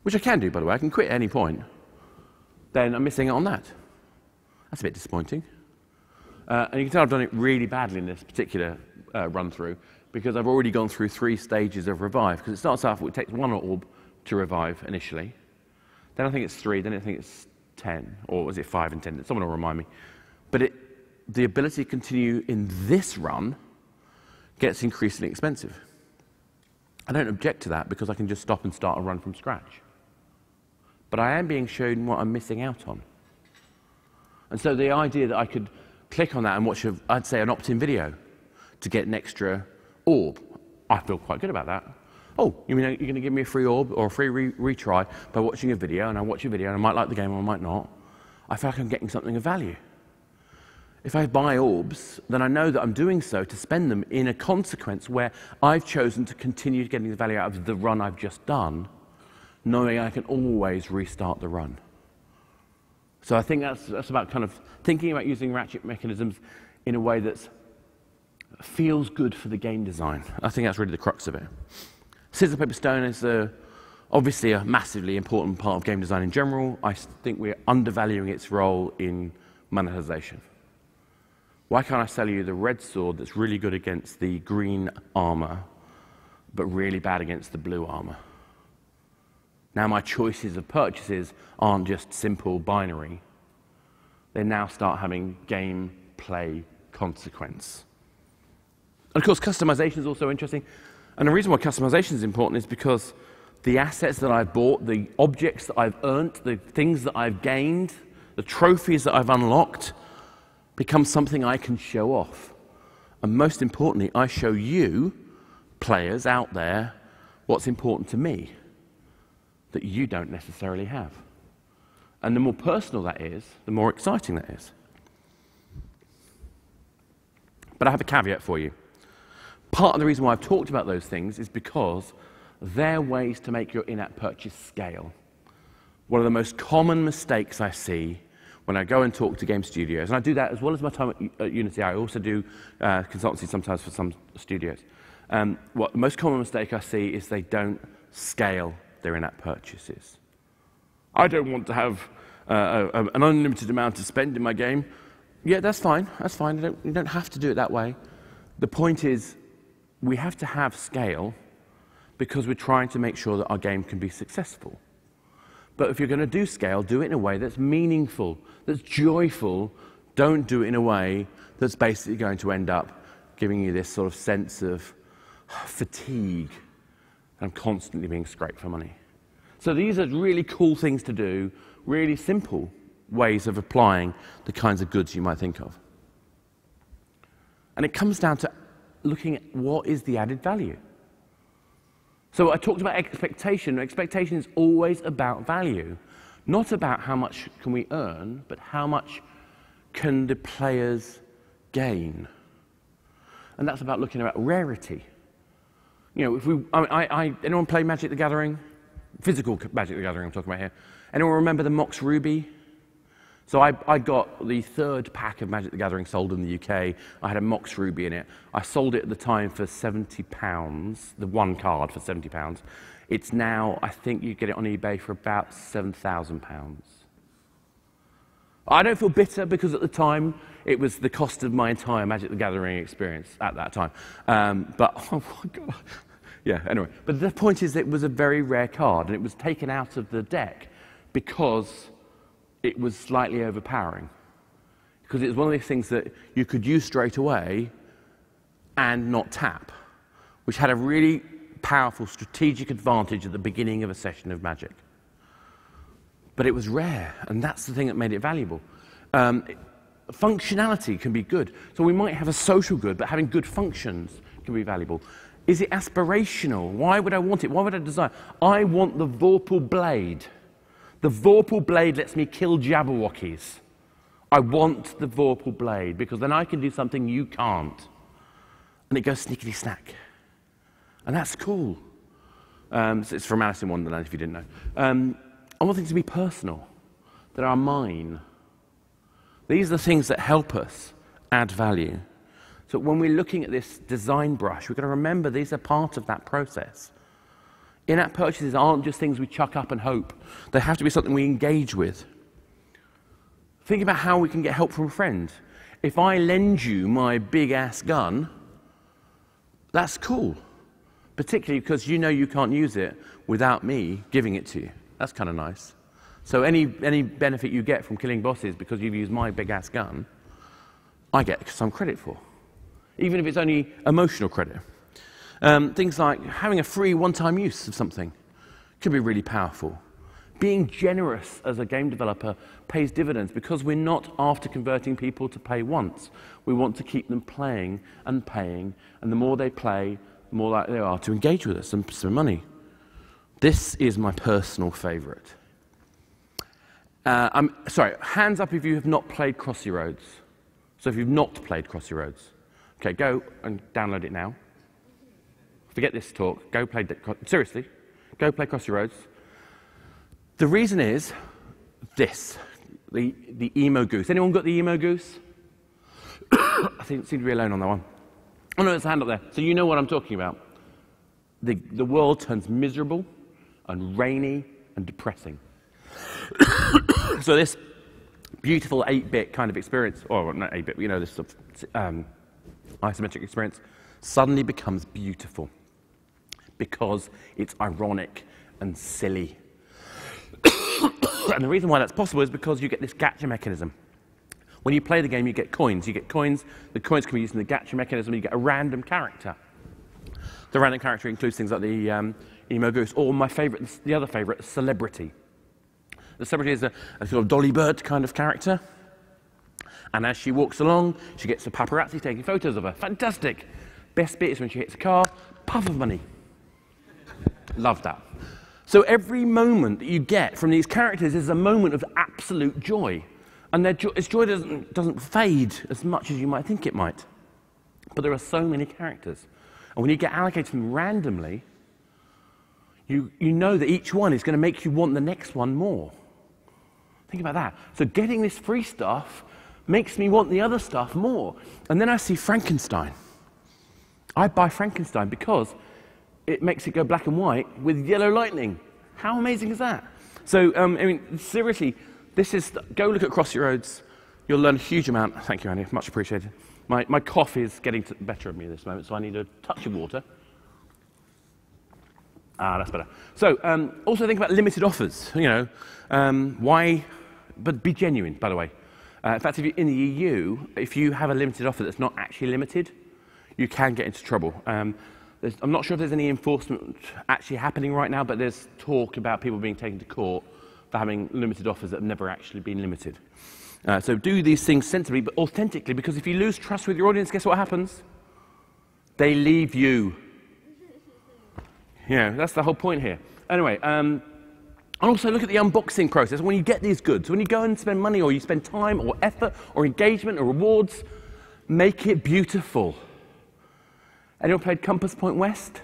which I can do, by the way, I can quit at any point, then I'm missing out on that. That's a bit disappointing. And you can tell I've done it really badly in this particular run through, because I've already gone through 3 stages of revive, because it starts off, it takes 1 orb to revive initially, then I think it's 3, then I think it's 10, or was it 5 and 10? Someone will remind me. But the ability to continue in this run gets increasingly expensive. I don't object to that because I can just stop and start a run from scratch. But I am being shown what I'm missing out on. And so the idea that I could click on that and watch, I'd say, an opt-in video to get an extra orb, I feel quite good about that. Oh, you mean you're going to give me a free orb or a free retry by watching a video, and I watch a video and I might like the game or I might not. I feel like I'm getting something of value. If I buy orbs, then I know that I'm doing so to spend them in a consequence where I've chosen to continue getting the value out of the run I've just done, knowing I can always restart the run. So I think that's about kind of thinking about using ratchet mechanisms in a way that feels good for the game design. I think that's really the crux of it. Scissors, paper, stone is obviously a massively important part of game design in general. I think we're undervaluing its role in monetization. Why can't I sell you the red sword that's really good against the green armor, but really bad against the blue armor? Now my choices of purchases aren't just simple binary. They now start having gameplay consequence. And of course, customization is also interesting. And the reason why customization is important is because the assets that I've bought, the objects that I've earned, the things that I've gained The trophies that I've unlocked become something I can show off. And most importantly, I show you, players out there, what's important to me that you don't necessarily have. And the more personal that is, the more exciting that is. But I have a caveat for you. Part of the reason why I've talked about those things is because they're ways to make your in-app purchase scale. One of the most common mistakes I see when I go and talk to game studios, and I do that as well as my time at Unity, I also do consultancy sometimes for some studios. What the most common mistake I see is they don't scale their in-app purchases. I don't want to have an unlimited amount to spend in my game. Yeah, that's fine. That's fine. You don't have to do it that way. The point is, we have to have scale because we're trying to make sure that our game can be successful. But if you're going to do scale, do it in a way that's meaningful, that's joyful. Don't do it in a way that's basically going to end up giving you this sort of sense of fatigue and constantly being scraped for money. So these are really cool things to do, really simple ways of applying the kinds of goods you might think of. And it comes down to looking at what is the added value. So I talked about expectation. Expectation is always about value, not about how much can we earn, but how much can the players gain. And that's about looking at rarity. You know, if we, anyone play Magic the Gathering? Physical Magic the Gathering I'm talking about here. Anyone remember the Mox Ruby? So I got the 3rd pack of Magic the Gathering sold in the UK. I had a Mox Ruby in it. I sold it at the time for £70, the one card for £70. It's now, I think you get it on eBay for about £7,000. I don't feel bitter because at the time it was the cost of my entire Magic the Gathering experience at that time. But, oh my God. Yeah, anyway. But the point is that it was a very rare card and it was taken out of the deck because it was slightly overpowering. Because it was one of these things that you could use straight away and not tap, which had a really powerful strategic advantage at the beginning of a session of Magic. But it was rare, and that's the thing that made it valuable. Functionality can be good. So we might have a social good, but having good functions can be valuable. Is it aspirational? Why would I want it? Why would I desire? I want the Vorpal Blade. The Vorpal Blade lets me kill Jabberwockies. I want the Vorpal Blade because then I can do something you can't. And it goes sneakity snack. And that's cool. So it's from Alice in Wonderland, if you didn't know. I want things to be personal, that are mine. These are the things that help us add value. So when we're looking at this design brush, we've got to remember these are part of that process. In-app purchases aren't just things we chuck up and hope. They have to be something we engage with. Think about how we can get help from a friend. If I lend you my big-ass gun, that's cool. Particularly because you know you can't use it without me giving it to you. That's kind of nice. So any benefit you get from killing bosses because you've used my big-ass gun, I get some credit for. Even if it's only emotional credit. Things like having a free one-time use of something can be really powerful. Being generous as a game developer pays dividends because we're not after converting people to pay once. We want to keep them playing and paying, and the more they play, the more likely they are to engage with us and spend money. This is my personal favorite. Sorry, hands up if you have not played Crossy Roads. So if you've not played Crossy Roads, okay, go and download it now. Forget this talk. Go play. Seriously, go play Crossy Roads. The reason is this: the emo goose. Anyone got the emo goose? I seem to be alone on that one. Oh no, there's a hand up there. So you know what I'm talking about. The world turns miserable and rainy and depressing. So this beautiful 8-bit kind of experience, or not 8-bit, you know, this sort of isometric experience, suddenly becomes beautiful because it's ironic and silly. And the reason why that's possible is because you get this gacha mechanism. When you play the game, you get coins. You get coins. The coins can be used in the gacha mechanism. You get a random character. The random character includes things like the emo goose, or my favorite, the other favorite, celebrity. The celebrity is a sort of Dolly Bird kind of character. And as she walks along, she gets the paparazzi taking photos of her. Fantastic. Best bit is when she hits a car, puff of money. Love that. So every moment that you get from these characters is a moment of absolute joy. And its joy doesn't fade as much as you might think it might. But there are so many characters. And when you get allocated them randomly, you know that each one is going to make you want the next one more. Think about that. So getting this free stuff makes me want the other stuff more. And then I see Frankenstein. I buy Frankenstein because it makes it go black and white with yellow lightning. How amazing is that? So, I mean, seriously, go look at Crossy Roads. You'll learn a huge amount. Thank you, Annie. Much appreciated. My cough is getting better of me at this moment, so I need a touch of water. Ah, that's better. So, also think about limited offers. You know, why? But be genuine, by the way. In fact, if you're in the EU, if you have a limited offer that's not actually limited, you can get into trouble. I'm not sure if there's any enforcement actually happening right now, but there's talk about people being taken to court for having limited offers that have never actually been limited. So do these things sensibly, but authentically, because if you lose trust with your audience, guess what happens? They leave you. You know, that's the whole point here. Anyway, and also look at the unboxing process. When you get these goods, when you go and spend money, or you spend time, or effort, or engagement, or rewards, make it beautiful. Anyone played Compass Point West?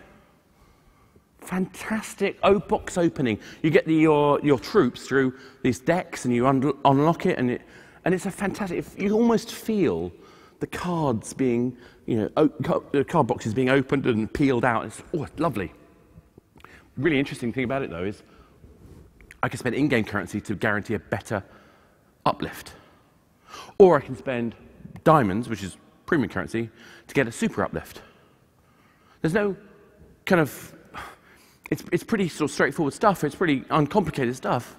Fantastic box opening. You get your troops through these decks, and you unlock it, and it's a fantastic. You almost feel the cards being, you know, the card boxes being opened and peeled out. It's lovely. Really interesting thing about it, though, is I can spend in-game currency to guarantee a better uplift, or I can spend diamonds, which is premium currency, to get a super uplift. There's no kind of, it's pretty sort of straightforward stuff, it's pretty uncomplicated stuff,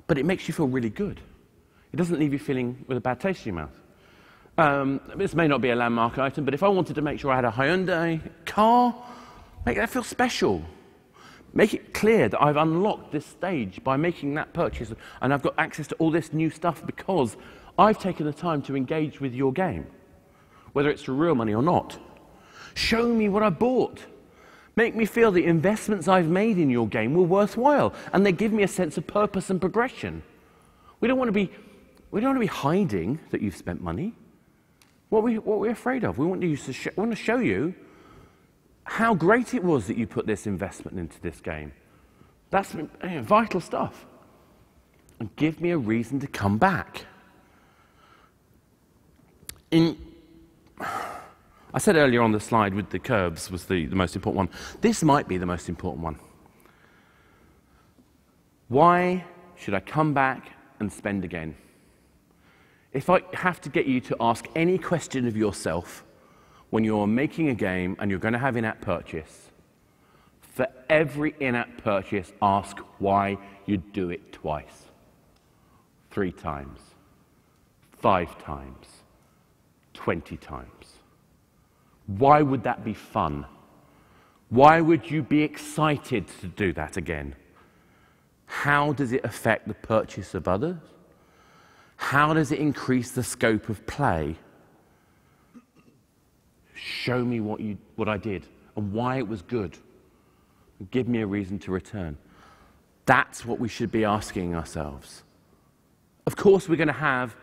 but it makes you feel really good. It doesn't leave you feeling with a bad taste in your mouth. This may not be a landmark item, but if I wanted to make sure I had a Hyundai car, make that feel special. Make it clear that I've unlocked this stage by making that purchase, and I've got access to all this new stuff because I've taken the time to engage with your game, whether it's for real money or not. Show me what I bought. Make me feel the investments I've made in your game were worthwhile, and they give me a sense of purpose and progression. We don't want to be hiding that you've spent money. What we're afraid of. We want to show you how great it was that you put this investment into this game. That's vital stuff. And give me a reason to come back. I said earlier on the slide with the curves was the most important one. This might be the most important one. Why should I come back and spend again? If I have to get you to ask any question of yourself when you're making a game and you're going to have in-app purchase, for every in-app purchase, ask why you'd do it twice, 3 times, 5 times, 20 times. Why would that be fun? Why would you be excited to do that again? How does it affect the purchase of others? How does it increase the scope of play? Show me what I did and why it was good. Give me a reason to return. That's what we should be asking ourselves. Of course, we're going to have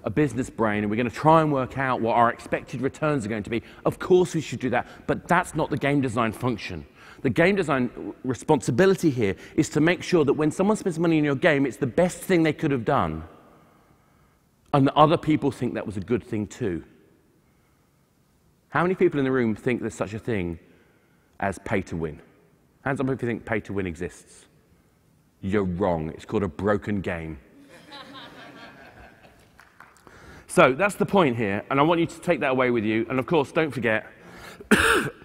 a business brain and we're going to try and work out what our expected returns are going to be. Of course, we should do that, but that's not the game design function. The game design responsibility here is to make sure that when someone spends money in your game, it's the best thing they could have done, and that other people think that was a good thing too. How many people in the room think there's such a thing as pay to win? Hands up if you think pay to win exists. You're wrong. It's called a broken game. So that's the point here, and I want you to take that away with you. And of course, don't forget,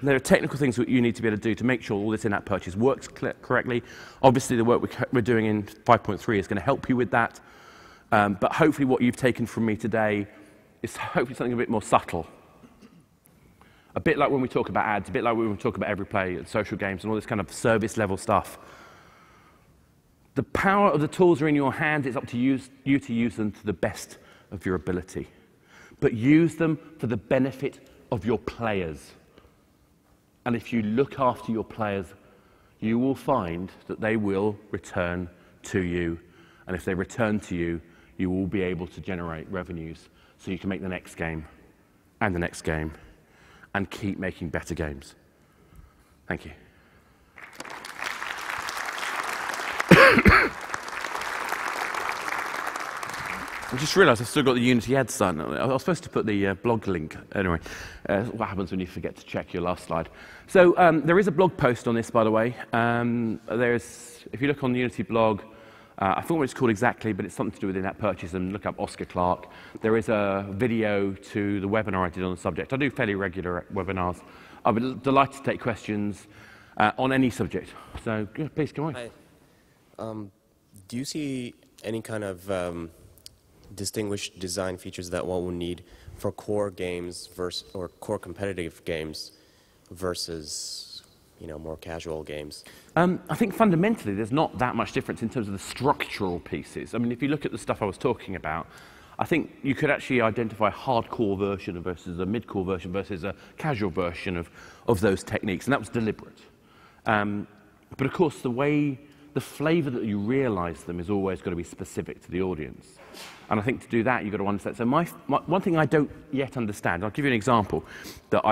there are technical things that you need to be able to do to make sure all this in-app purchase works correctly. Obviously, the work we're doing in 5.3 is going to help you with that. But hopefully what you've taken from me today is hopefully something a bit more subtle. A bit like when we talk about ads, a bit like when we talk about every play and social games and all this kind of service level stuff. The power of the tools are in your hands. It's up to you to use them to the best of your ability. But use them for the benefit of your players. And if you look after your players, you will find that they will return to you. And if they return to you, you will be able to generate revenues so you can make the next game and the next game and keep making better games. Thank you. I just realised I've still got the Unity ads sign. I was supposed to put the blog link. Anyway, what happens when you forget to check your last slide? So there is a blog post on this, by the way. If you look on the Unity blog, I forget what it's called exactly, but it's something to do with in-app purchase, and look up Oscar Clark. There is a video to the webinar I did on the subject. I do fairly regular webinars. I'll be delighted to take questions on any subject. So yeah, please go on. Hi. Do you see any kind of distinguished design features that one would need for core games or core competitive games versus, more casual games? I think fundamentally there's not that much difference in terms of the structural pieces. I mean, if you look at the stuff I was talking about, I think you could actually identify a hardcore version versus a mid-core version versus a casual version of those techniques, and that was deliberate. But of course, the flavour that you realise them is always got to be specific to the audience. And I think to do that, you've got to understand. So one thing I don't yet understand, I'll give you an example that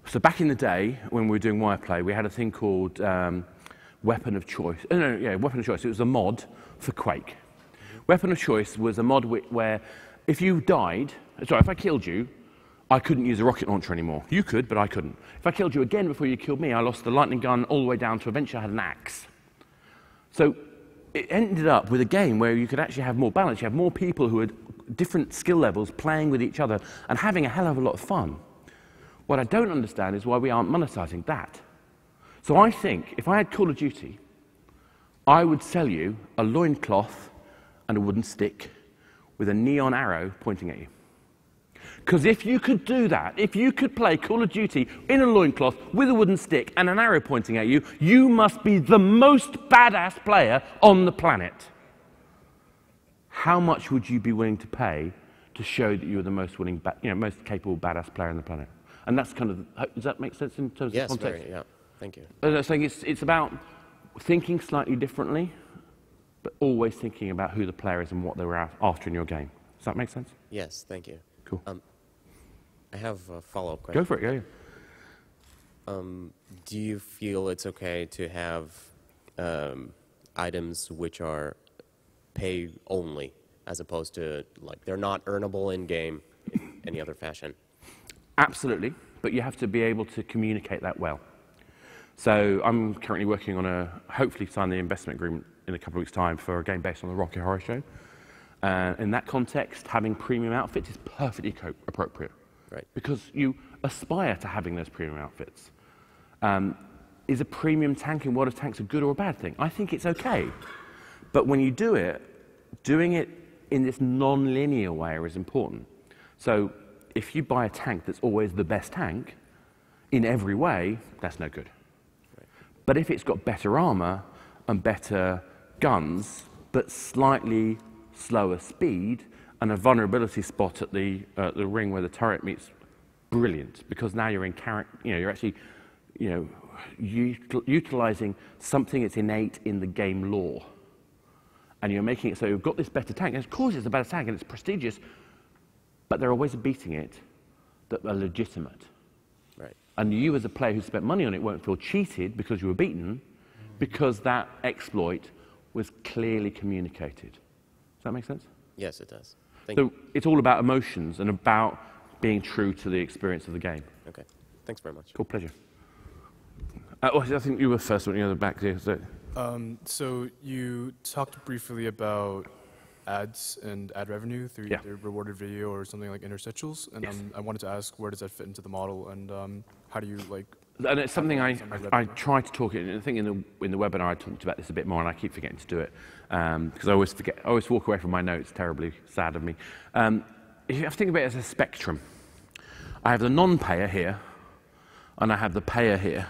so back in the day when we were doing Wireplay, we had a thing called Weapon of Choice. Weapon of Choice. It was a mod for Quake. Weapon of Choice was a mod where if you died, if I killed you, I couldn't use a rocket launcher anymore. You could, but I couldn't. If I killed you again before you killed me, I lost the lightning gun all the way down to eventually I had an axe. So it ended up with a game where you could actually have more balance. You have more people who had different skill levels playing with each other and having a hell of a lot of fun. What I don't understand is why we aren't monetizing that. So I think if I had Call of Duty, I would sell you a loincloth and a wooden stick with a neon arrow pointing at you. Because if you could do that, if you could play Call of Duty in a loincloth with a wooden stick and an arrow pointing at you, you must be the most badass player on the planet. How much would you be willing to pay to show that you were the most most capable badass player on the planet? And that's kind of, does that make sense in terms of context? Yes, yeah, thank you. I was saying it's about thinking slightly differently, but always thinking about who the player is and what they were after in your game. Does that make sense? Yes, thank you. Cool. I have a follow-up question. Go for it, yeah. Do you feel it's okay to have items which are pay only, as opposed to, they're not earnable in-game in any other fashion? Absolutely, but you have to be able to communicate that well. So I'm currently working on hopefully sign the investment agreement in a couple of weeks' time for a game based on the Rocky Horror Show. In that context, having premium outfits is perfectly appropriate. Right. Because you aspire to having those premium outfits. Is a premium tank in World of Tanks a good or a bad thing? I think it's okay. But when you do it, doing it in this non-linear way is important. So if you buy a tank that's always the best tank, in every way, that's no good. Right. But if it's got better armor and better guns, but slightly slower speed, and a vulnerability spot at the ring where the turret meets, brilliant, because now you're in character. You're actually, utilizing something that's innate in the game lore, and you're making it so you've got this better tank. And of course, it's a better tank and it's prestigious, but there are ways of beating it that are legitimate. Right. And you, as a player who spent money on it, won't feel cheated because you were beaten, because that exploit was clearly communicated. Does that make sense? Yes, it does. So it's all about emotions and about being true to the experience of the game. Okay. Thanks very much. Cool, pleasure. I think you were first one, the back there. So you talked briefly about ads and ad revenue through either rewarded video or something like interstitials, and yes. I wanted to ask, where does that fit into the model, and how do you And it's something I try to talk, and I think in the webinar I talked about this a bit more, and I keep forgetting to do it because I always forget. I always walk away from my notes. Terribly sad of me. If you have to think about it as a spectrum, I have the non-payer here, and I have the payer here,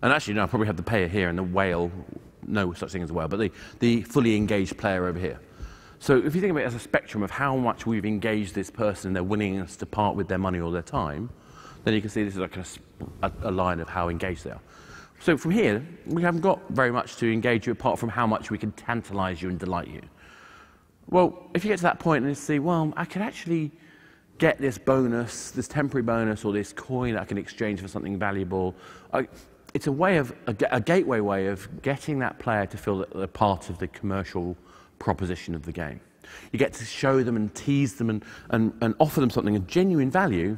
and actually no, I probably have the payer here and the whale no such thing as a whale, but the fully engaged player over here. So if you think of it as a spectrum of how much we've engaged this person and their willingness to part with their money or their time, then you can see this is like a line of how engaged they are. So from here, we haven't got very much to engage you apart from how much we can tantalize you and delight you. Well, if you get to that point and you see, well, I could actually get this bonus, this temporary bonus, or this coin that I can exchange for something valuable. It's a way of a gateway way of getting that player to feel that they're part of the commercial proposition of the game. You get to show them and tease them and offer them something of genuine value,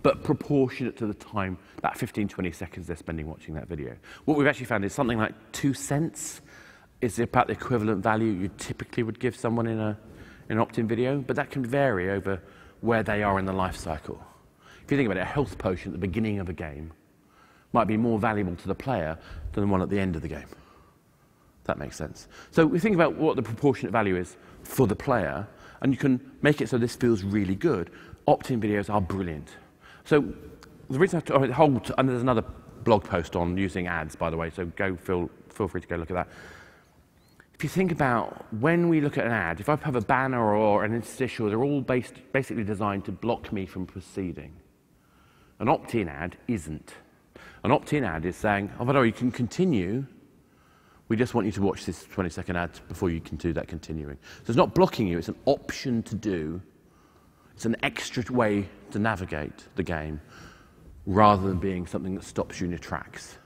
but proportionate to the time, that 15, 20 seconds they're spending watching that video. What we've actually found is something like 2 cents is about the equivalent value you typically would give someone in an opt-in video, but that can vary over where they are in the life cycle. If you think about it, a health potion at the beginning of a game might be more valuable to the player than the one at the end of the game. That makes sense. So we think about what the proportionate value is for the player, and you can make it so this feels really good. Opt-in videos are brilliant. So the reason and there's another blog post on using ads, by the way, so feel free to go look at that. If you think about when we look at an ad, if I have a banner or an interstitial, they're all basically designed to block me from proceeding. An opt-in ad isn't. An opt-in ad is saying, oh, by the way, you can continue. We just want you to watch this 20-second ad before you can do that continuing. So it's not blocking you, it's an option to do. It's an extra way to navigate the game rather than being something that stops you in your tracks.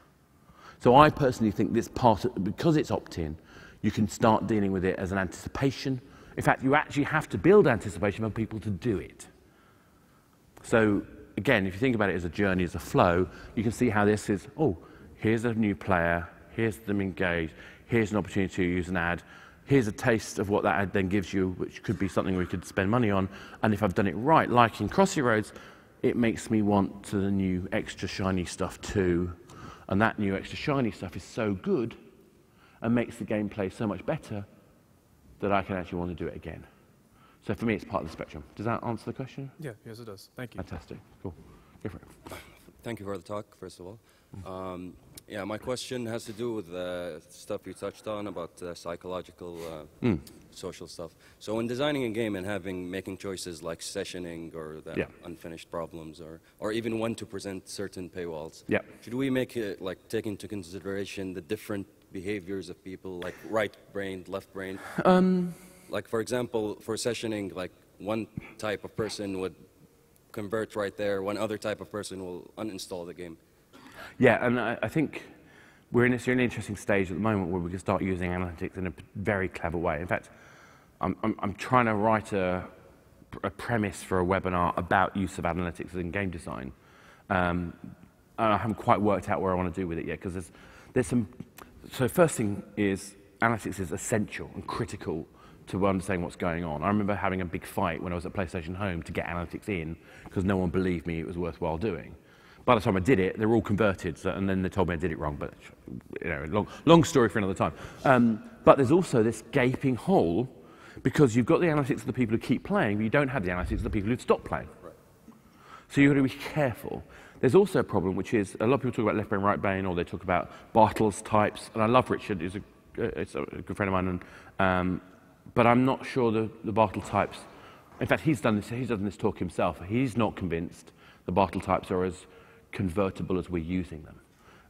So I personally think this part, because it's opt-in, you can start dealing with it as an anticipation. In fact, you actually have to build anticipation for people to do it. So again, if you think about it as a journey, as a flow, you can see how this is, oh, here's a new player, here's them engaged, here's an opportunity to use an ad, here's a taste of what that ad then gives you, which could be something we could spend money on, and if I've done it right, like in Crossy Roads, it makes me want to the new extra shiny stuff too, and that new extra shiny stuff is so good and makes the gameplay so much better that I can actually want to do it again. So for me, it's part of the spectrum. Does that answer the question? Yeah, yes it does. Thank you. Fantastic, cool. Go for it. Thank you for the talk, first of all. Yeah, my question has to do with stuff you touched on about psychological, social stuff. So when designing a game and making choices like sessioning or the unfinished problems or even when to present certain paywalls, should we make it take into consideration the different behaviors of people, like right-brained, left-brained? Like for example, for sessioning, like one type of person would convert right there, one other type of person will uninstall the game. Yeah, and I think we're in an interesting stage at the moment where we can start using analytics in a very clever way. In fact, I'm trying to write a premise for a webinar about use of analytics in game design. And I haven't quite worked out where I want to do with it yet, because there's some... So first thing is, analytics is essential and critical to understanding what's going on. I remember having a big fight when I was at PlayStation Home to get analytics in, because no one believed me it was worthwhile doing. By the time I did it, they were all converted, and then they told me I did it wrong, but long story for another time. But there's also this gaping hole, because you've got the analytics of the people who keep playing, but you don't have the analytics of the people who've stopped playing. Right. So you've got to be careful. There's also a problem, which is a lot of people talk about left brain, right brain, or they talk about Bartle's types, and I love Richard, he's a good friend of mine, but I'm not sure the Bartle types, in fact, he's done this talk himself. He's not convinced the Bartle types are as convertible as we're using them.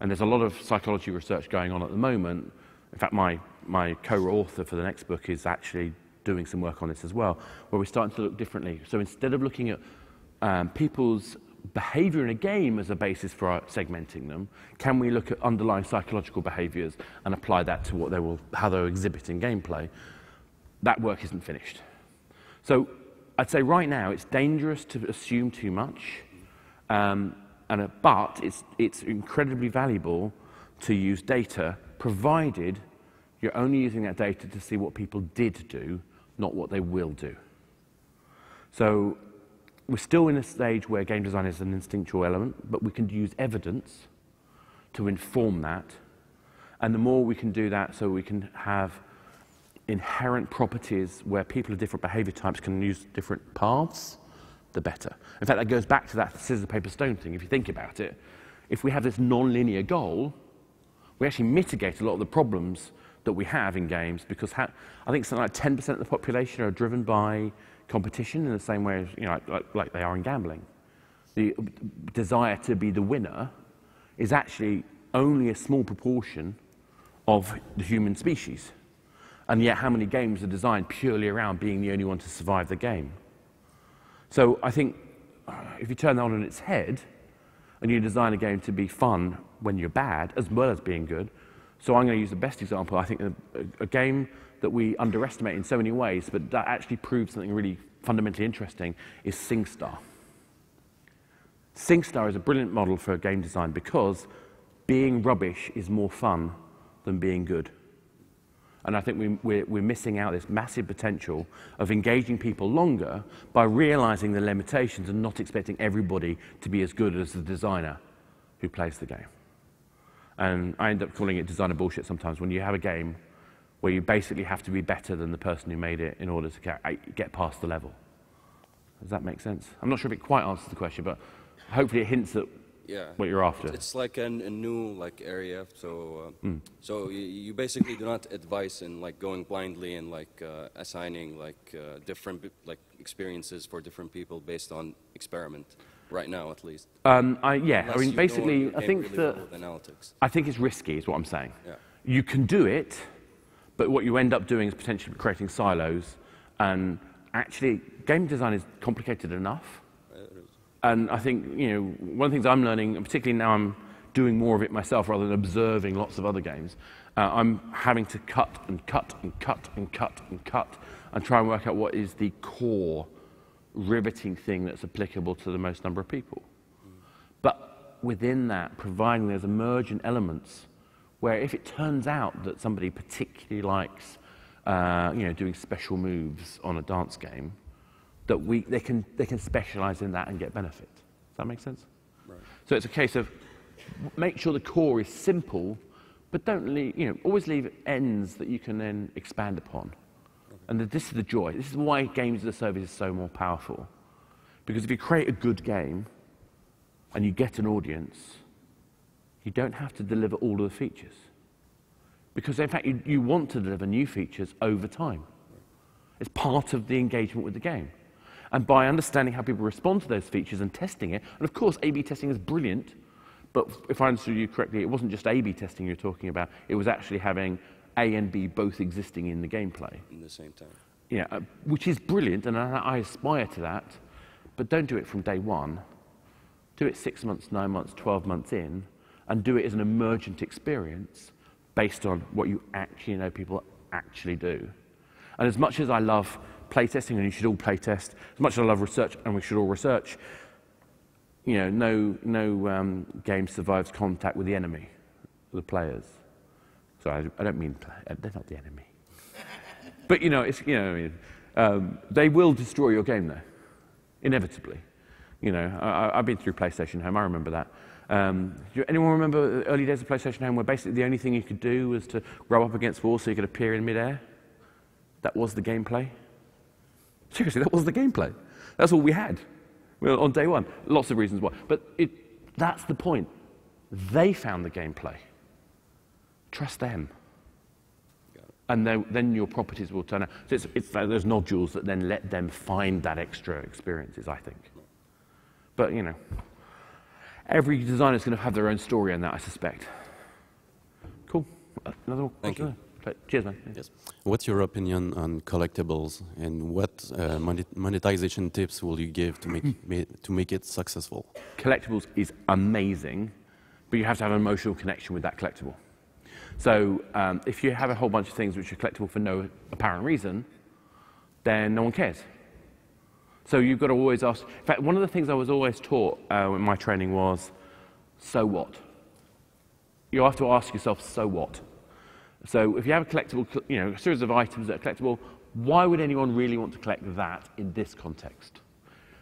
And there's a lot of psychology research going on at the moment. In fact, my co-author for the next book is actually doing some work on this as well, where we're starting to look differently. So instead of looking at people's behavior in a game as a basis for segmenting them, can we look at underlying psychological behaviors and apply that to how they'll exhibit in gameplay? That work isn't finished. So I'd say right now it's dangerous to assume too much, but it's incredibly valuable to use data, provided you're only using that data to see what people did do, not what they will do. So we're still in a stage where game design is an instinctual element, but we can use evidence to inform that. And the more we can do that, so we can have inherent properties where people of different behavior types can use different paths, the better. In fact, that goes back to that scissors, paper, stone thing. If you think about it, if we have this non-linear goal, we actually mitigate a lot of the problems that we have in games, because I think something like 10% of the population are driven by competition in the same way as, you know, like they are in gambling. The desire to be the winner is actually only a small proportion of the human species. And yet how many games are designed purely around being the only one to survive the game? So I think if you turn that on its head and you design a game to be fun when you're bad as well as being good, so I'm going to use the best example. I think a game that we underestimate in so many ways, but that actually proves something really fundamentally interesting, is SingStar. SingStar is a brilliant model for game design because being rubbish is more fun than being good. And I think we're missing out this massive potential of engaging people longer by realizing the limitations and not expecting everybody to be as good as the designer who plays the game. And I end up calling it designer bullshit sometimes when you have a game where you basically have to be better than the person who made it in order to get past the level. Does that make sense? I'm not sure if it quite answers the question, but hopefully it hints at what you're after. It's like a new area, so so you basically do not advise in like going blindly and like assigning like different experiences for different people based on experiment. Right now, at least. I mean, basically, I think really I think it's risky, is what I'm saying. Yeah. You can do it, but what you end up doing is potentially creating silos. And actually, game design is complicated enough. And I think, you know, one of the things I'm learning, and particularly now I'm doing more of it myself rather than observing lots of other games, I'm having to cut and cut and cut and cut and cut and try and work out what is the core riveting thing that's applicable to the most number of people. But within that, providing there's emergent elements where if it turns out that somebody particularly likes you know, doing special moves on a dance game, that they can specialize in that and get benefit. Does that make sense? Right. So it's a case of make sure the core is simple, but don't leave, you know, always leave ends that you can then expand upon. And this is the joy. This is why games as a service is so more powerful. Because if you create a good game and you get an audience, you don't have to deliver all of the features. Because in fact, you want to deliver new features over time. It's part of the engagement with the game. And by understanding how people respond to those features and testing it, and of course A/B testing is brilliant, but if I understood you correctly, it wasn't just A/B testing you're talking about, it was actually having A and B both existing in the gameplay. In the same time. Yeah, which is brilliant, and I aspire to that, but don't do it from day one. Do it 6 months, 9 months, 12 months in, and do it as an emergent experience based on what you actually know people actually do. And as much as I love playtesting, and you should all playtest, as much as I love research, and we should all research, you know, no game survives contact with the enemy, the players. Sorry, I don't mean they're not the enemy. But you know, it's, you know, I mean, they will destroy your game though, inevitably. You know, I've been through PlayStation Home. I remember that. Do anyone remember the early days of PlayStation Home, where basically the only thing you could do was to rub up against walls so you could appear in midair? That was the gameplay. Seriously, that was the gameplay. That's all we had. Well, on day one, lots of reasons why. But that's the point. They found the gameplay. Trust them. And then your properties will turn out. So it's those nodules that then let them find that extra experiences, I think. But, you know, every designer is going to have their own story on that, I suspect. Cool. Another one? Thank you. Cheers, man. Yes. What's your opinion on collectibles, and what monetization tips will you give to make it successful? Collectibles is amazing, but you have to have an emotional connection with that collectible. So if you have a whole bunch of things which are collectible for no apparent reason, then no one cares. So you've got to always ask. In fact, one of the things I was always taught in my training was, so what? You have to ask yourself, so what? So if you have a collectible, you know, a series of items that are collectible, why would anyone really want to collect that in this context?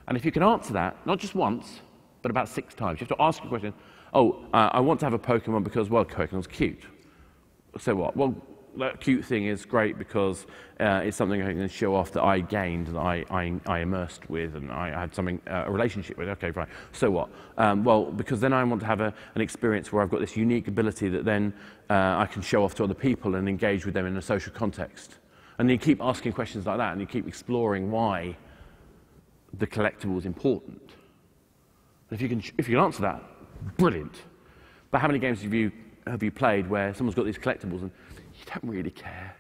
And if you can answer that, not just once, but about 6 times, you have to ask a question, I want to have a Pokemon because, well, Pokemon's cute. So what? Well, that cute thing is great because it's something I can show off that I gained and I immersed with and I had something, a relationship with. Okay, fine. So what? Well, because then I want to have an experience where I've got this unique ability that then I can show off to other people and engage with them in a social context. And you keep asking questions like that and you keep exploring why the collectible is important. And if you can answer that, brilliant. But how many games have you played where someone's got these collectibles and you don't really care?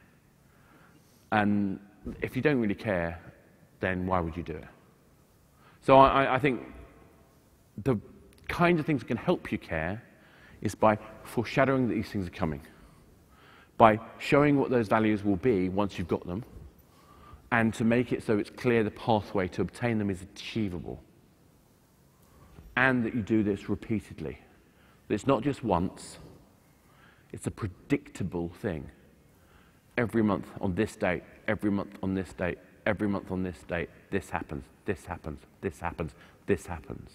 And if you don't really care, then why would you do it? So I think the kind of things that can help you care is by foreshadowing that these things are coming, by showing what those values will be once you've got them, and to make it so it's clear the pathway to obtain them is achievable. And that you do this repeatedly. That it's not just once, it's a predictable thing. Every month on this date, every month on this date, every month on this date, this happens, this happens, this happens, this happens.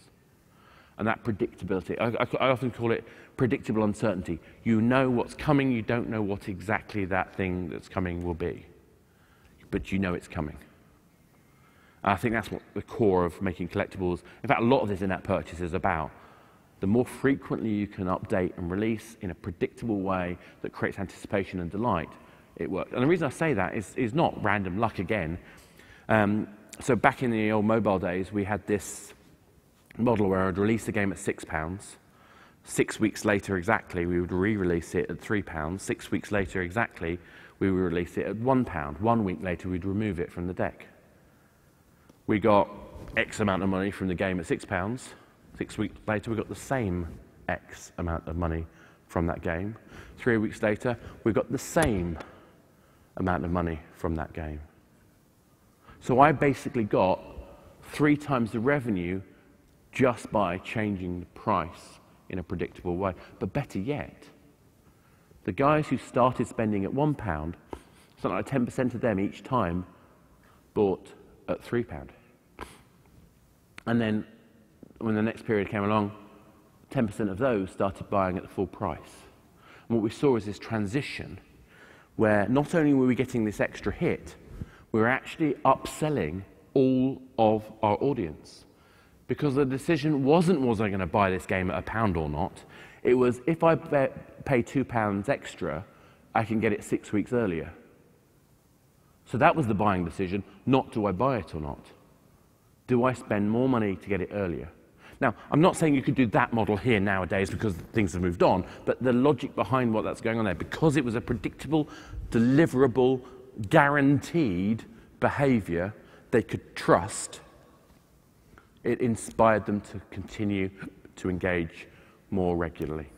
And that predictability, I often call it predictable uncertainty. You know what's coming, you don't know what exactly that thing that's coming will be. But you know it's coming. I think that's what the core of making collectibles, in fact, a lot of this in-app purchase is about. The more frequently you can update and release in a predictable way that creates anticipation and delight, it works. And the reason I say that is not random luck again. So back in the old mobile days, we had this model where I'd release the game at £6. 6 weeks later exactly, we would re-release it at £3. 6 weeks later exactly, we would release it at £1. 1 week later, we'd remove it from the deck. We got X amount of money from the game at £6. 6 weeks later, we got the same X amount of money from that game. 3 weeks later, we got the same amount of money from that game. So I basically got 3 times the revenue just by changing the price in a predictable way. But better yet, the guys who started spending at £1, something like 10% of them each time bought at £3. And then when the next period came along, 10% of those started buying at the full price. And what we saw is this transition where not only were we getting this extra hit, we were actually upselling all of our audience. Because the decision wasn't, was I going to buy this game at £1 or not? It was, if I pay £2 extra, I can get it 6 weeks earlier. So that was the buying decision, not do I buy it or not. Do I spend more money to get it earlier? Now, I'm not saying you could do that model here nowadays because things have moved on, but the logic behind what that's going on there, because it was a predictable, deliverable, guaranteed behavior they could trust, it inspired them to continue to engage more regularly.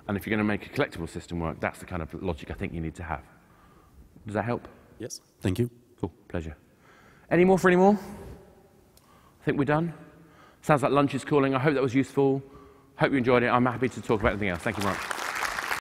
And if you're going to make a collectible system work, that's the kind of logic I think you need to have. Does that help? Yes. Thank you. Cool. Pleasure. Any more for any more? I think we're done. Sounds like lunch is calling. I hope that was useful. Hope you enjoyed it. I'm happy to talk about anything else. Thank you very much.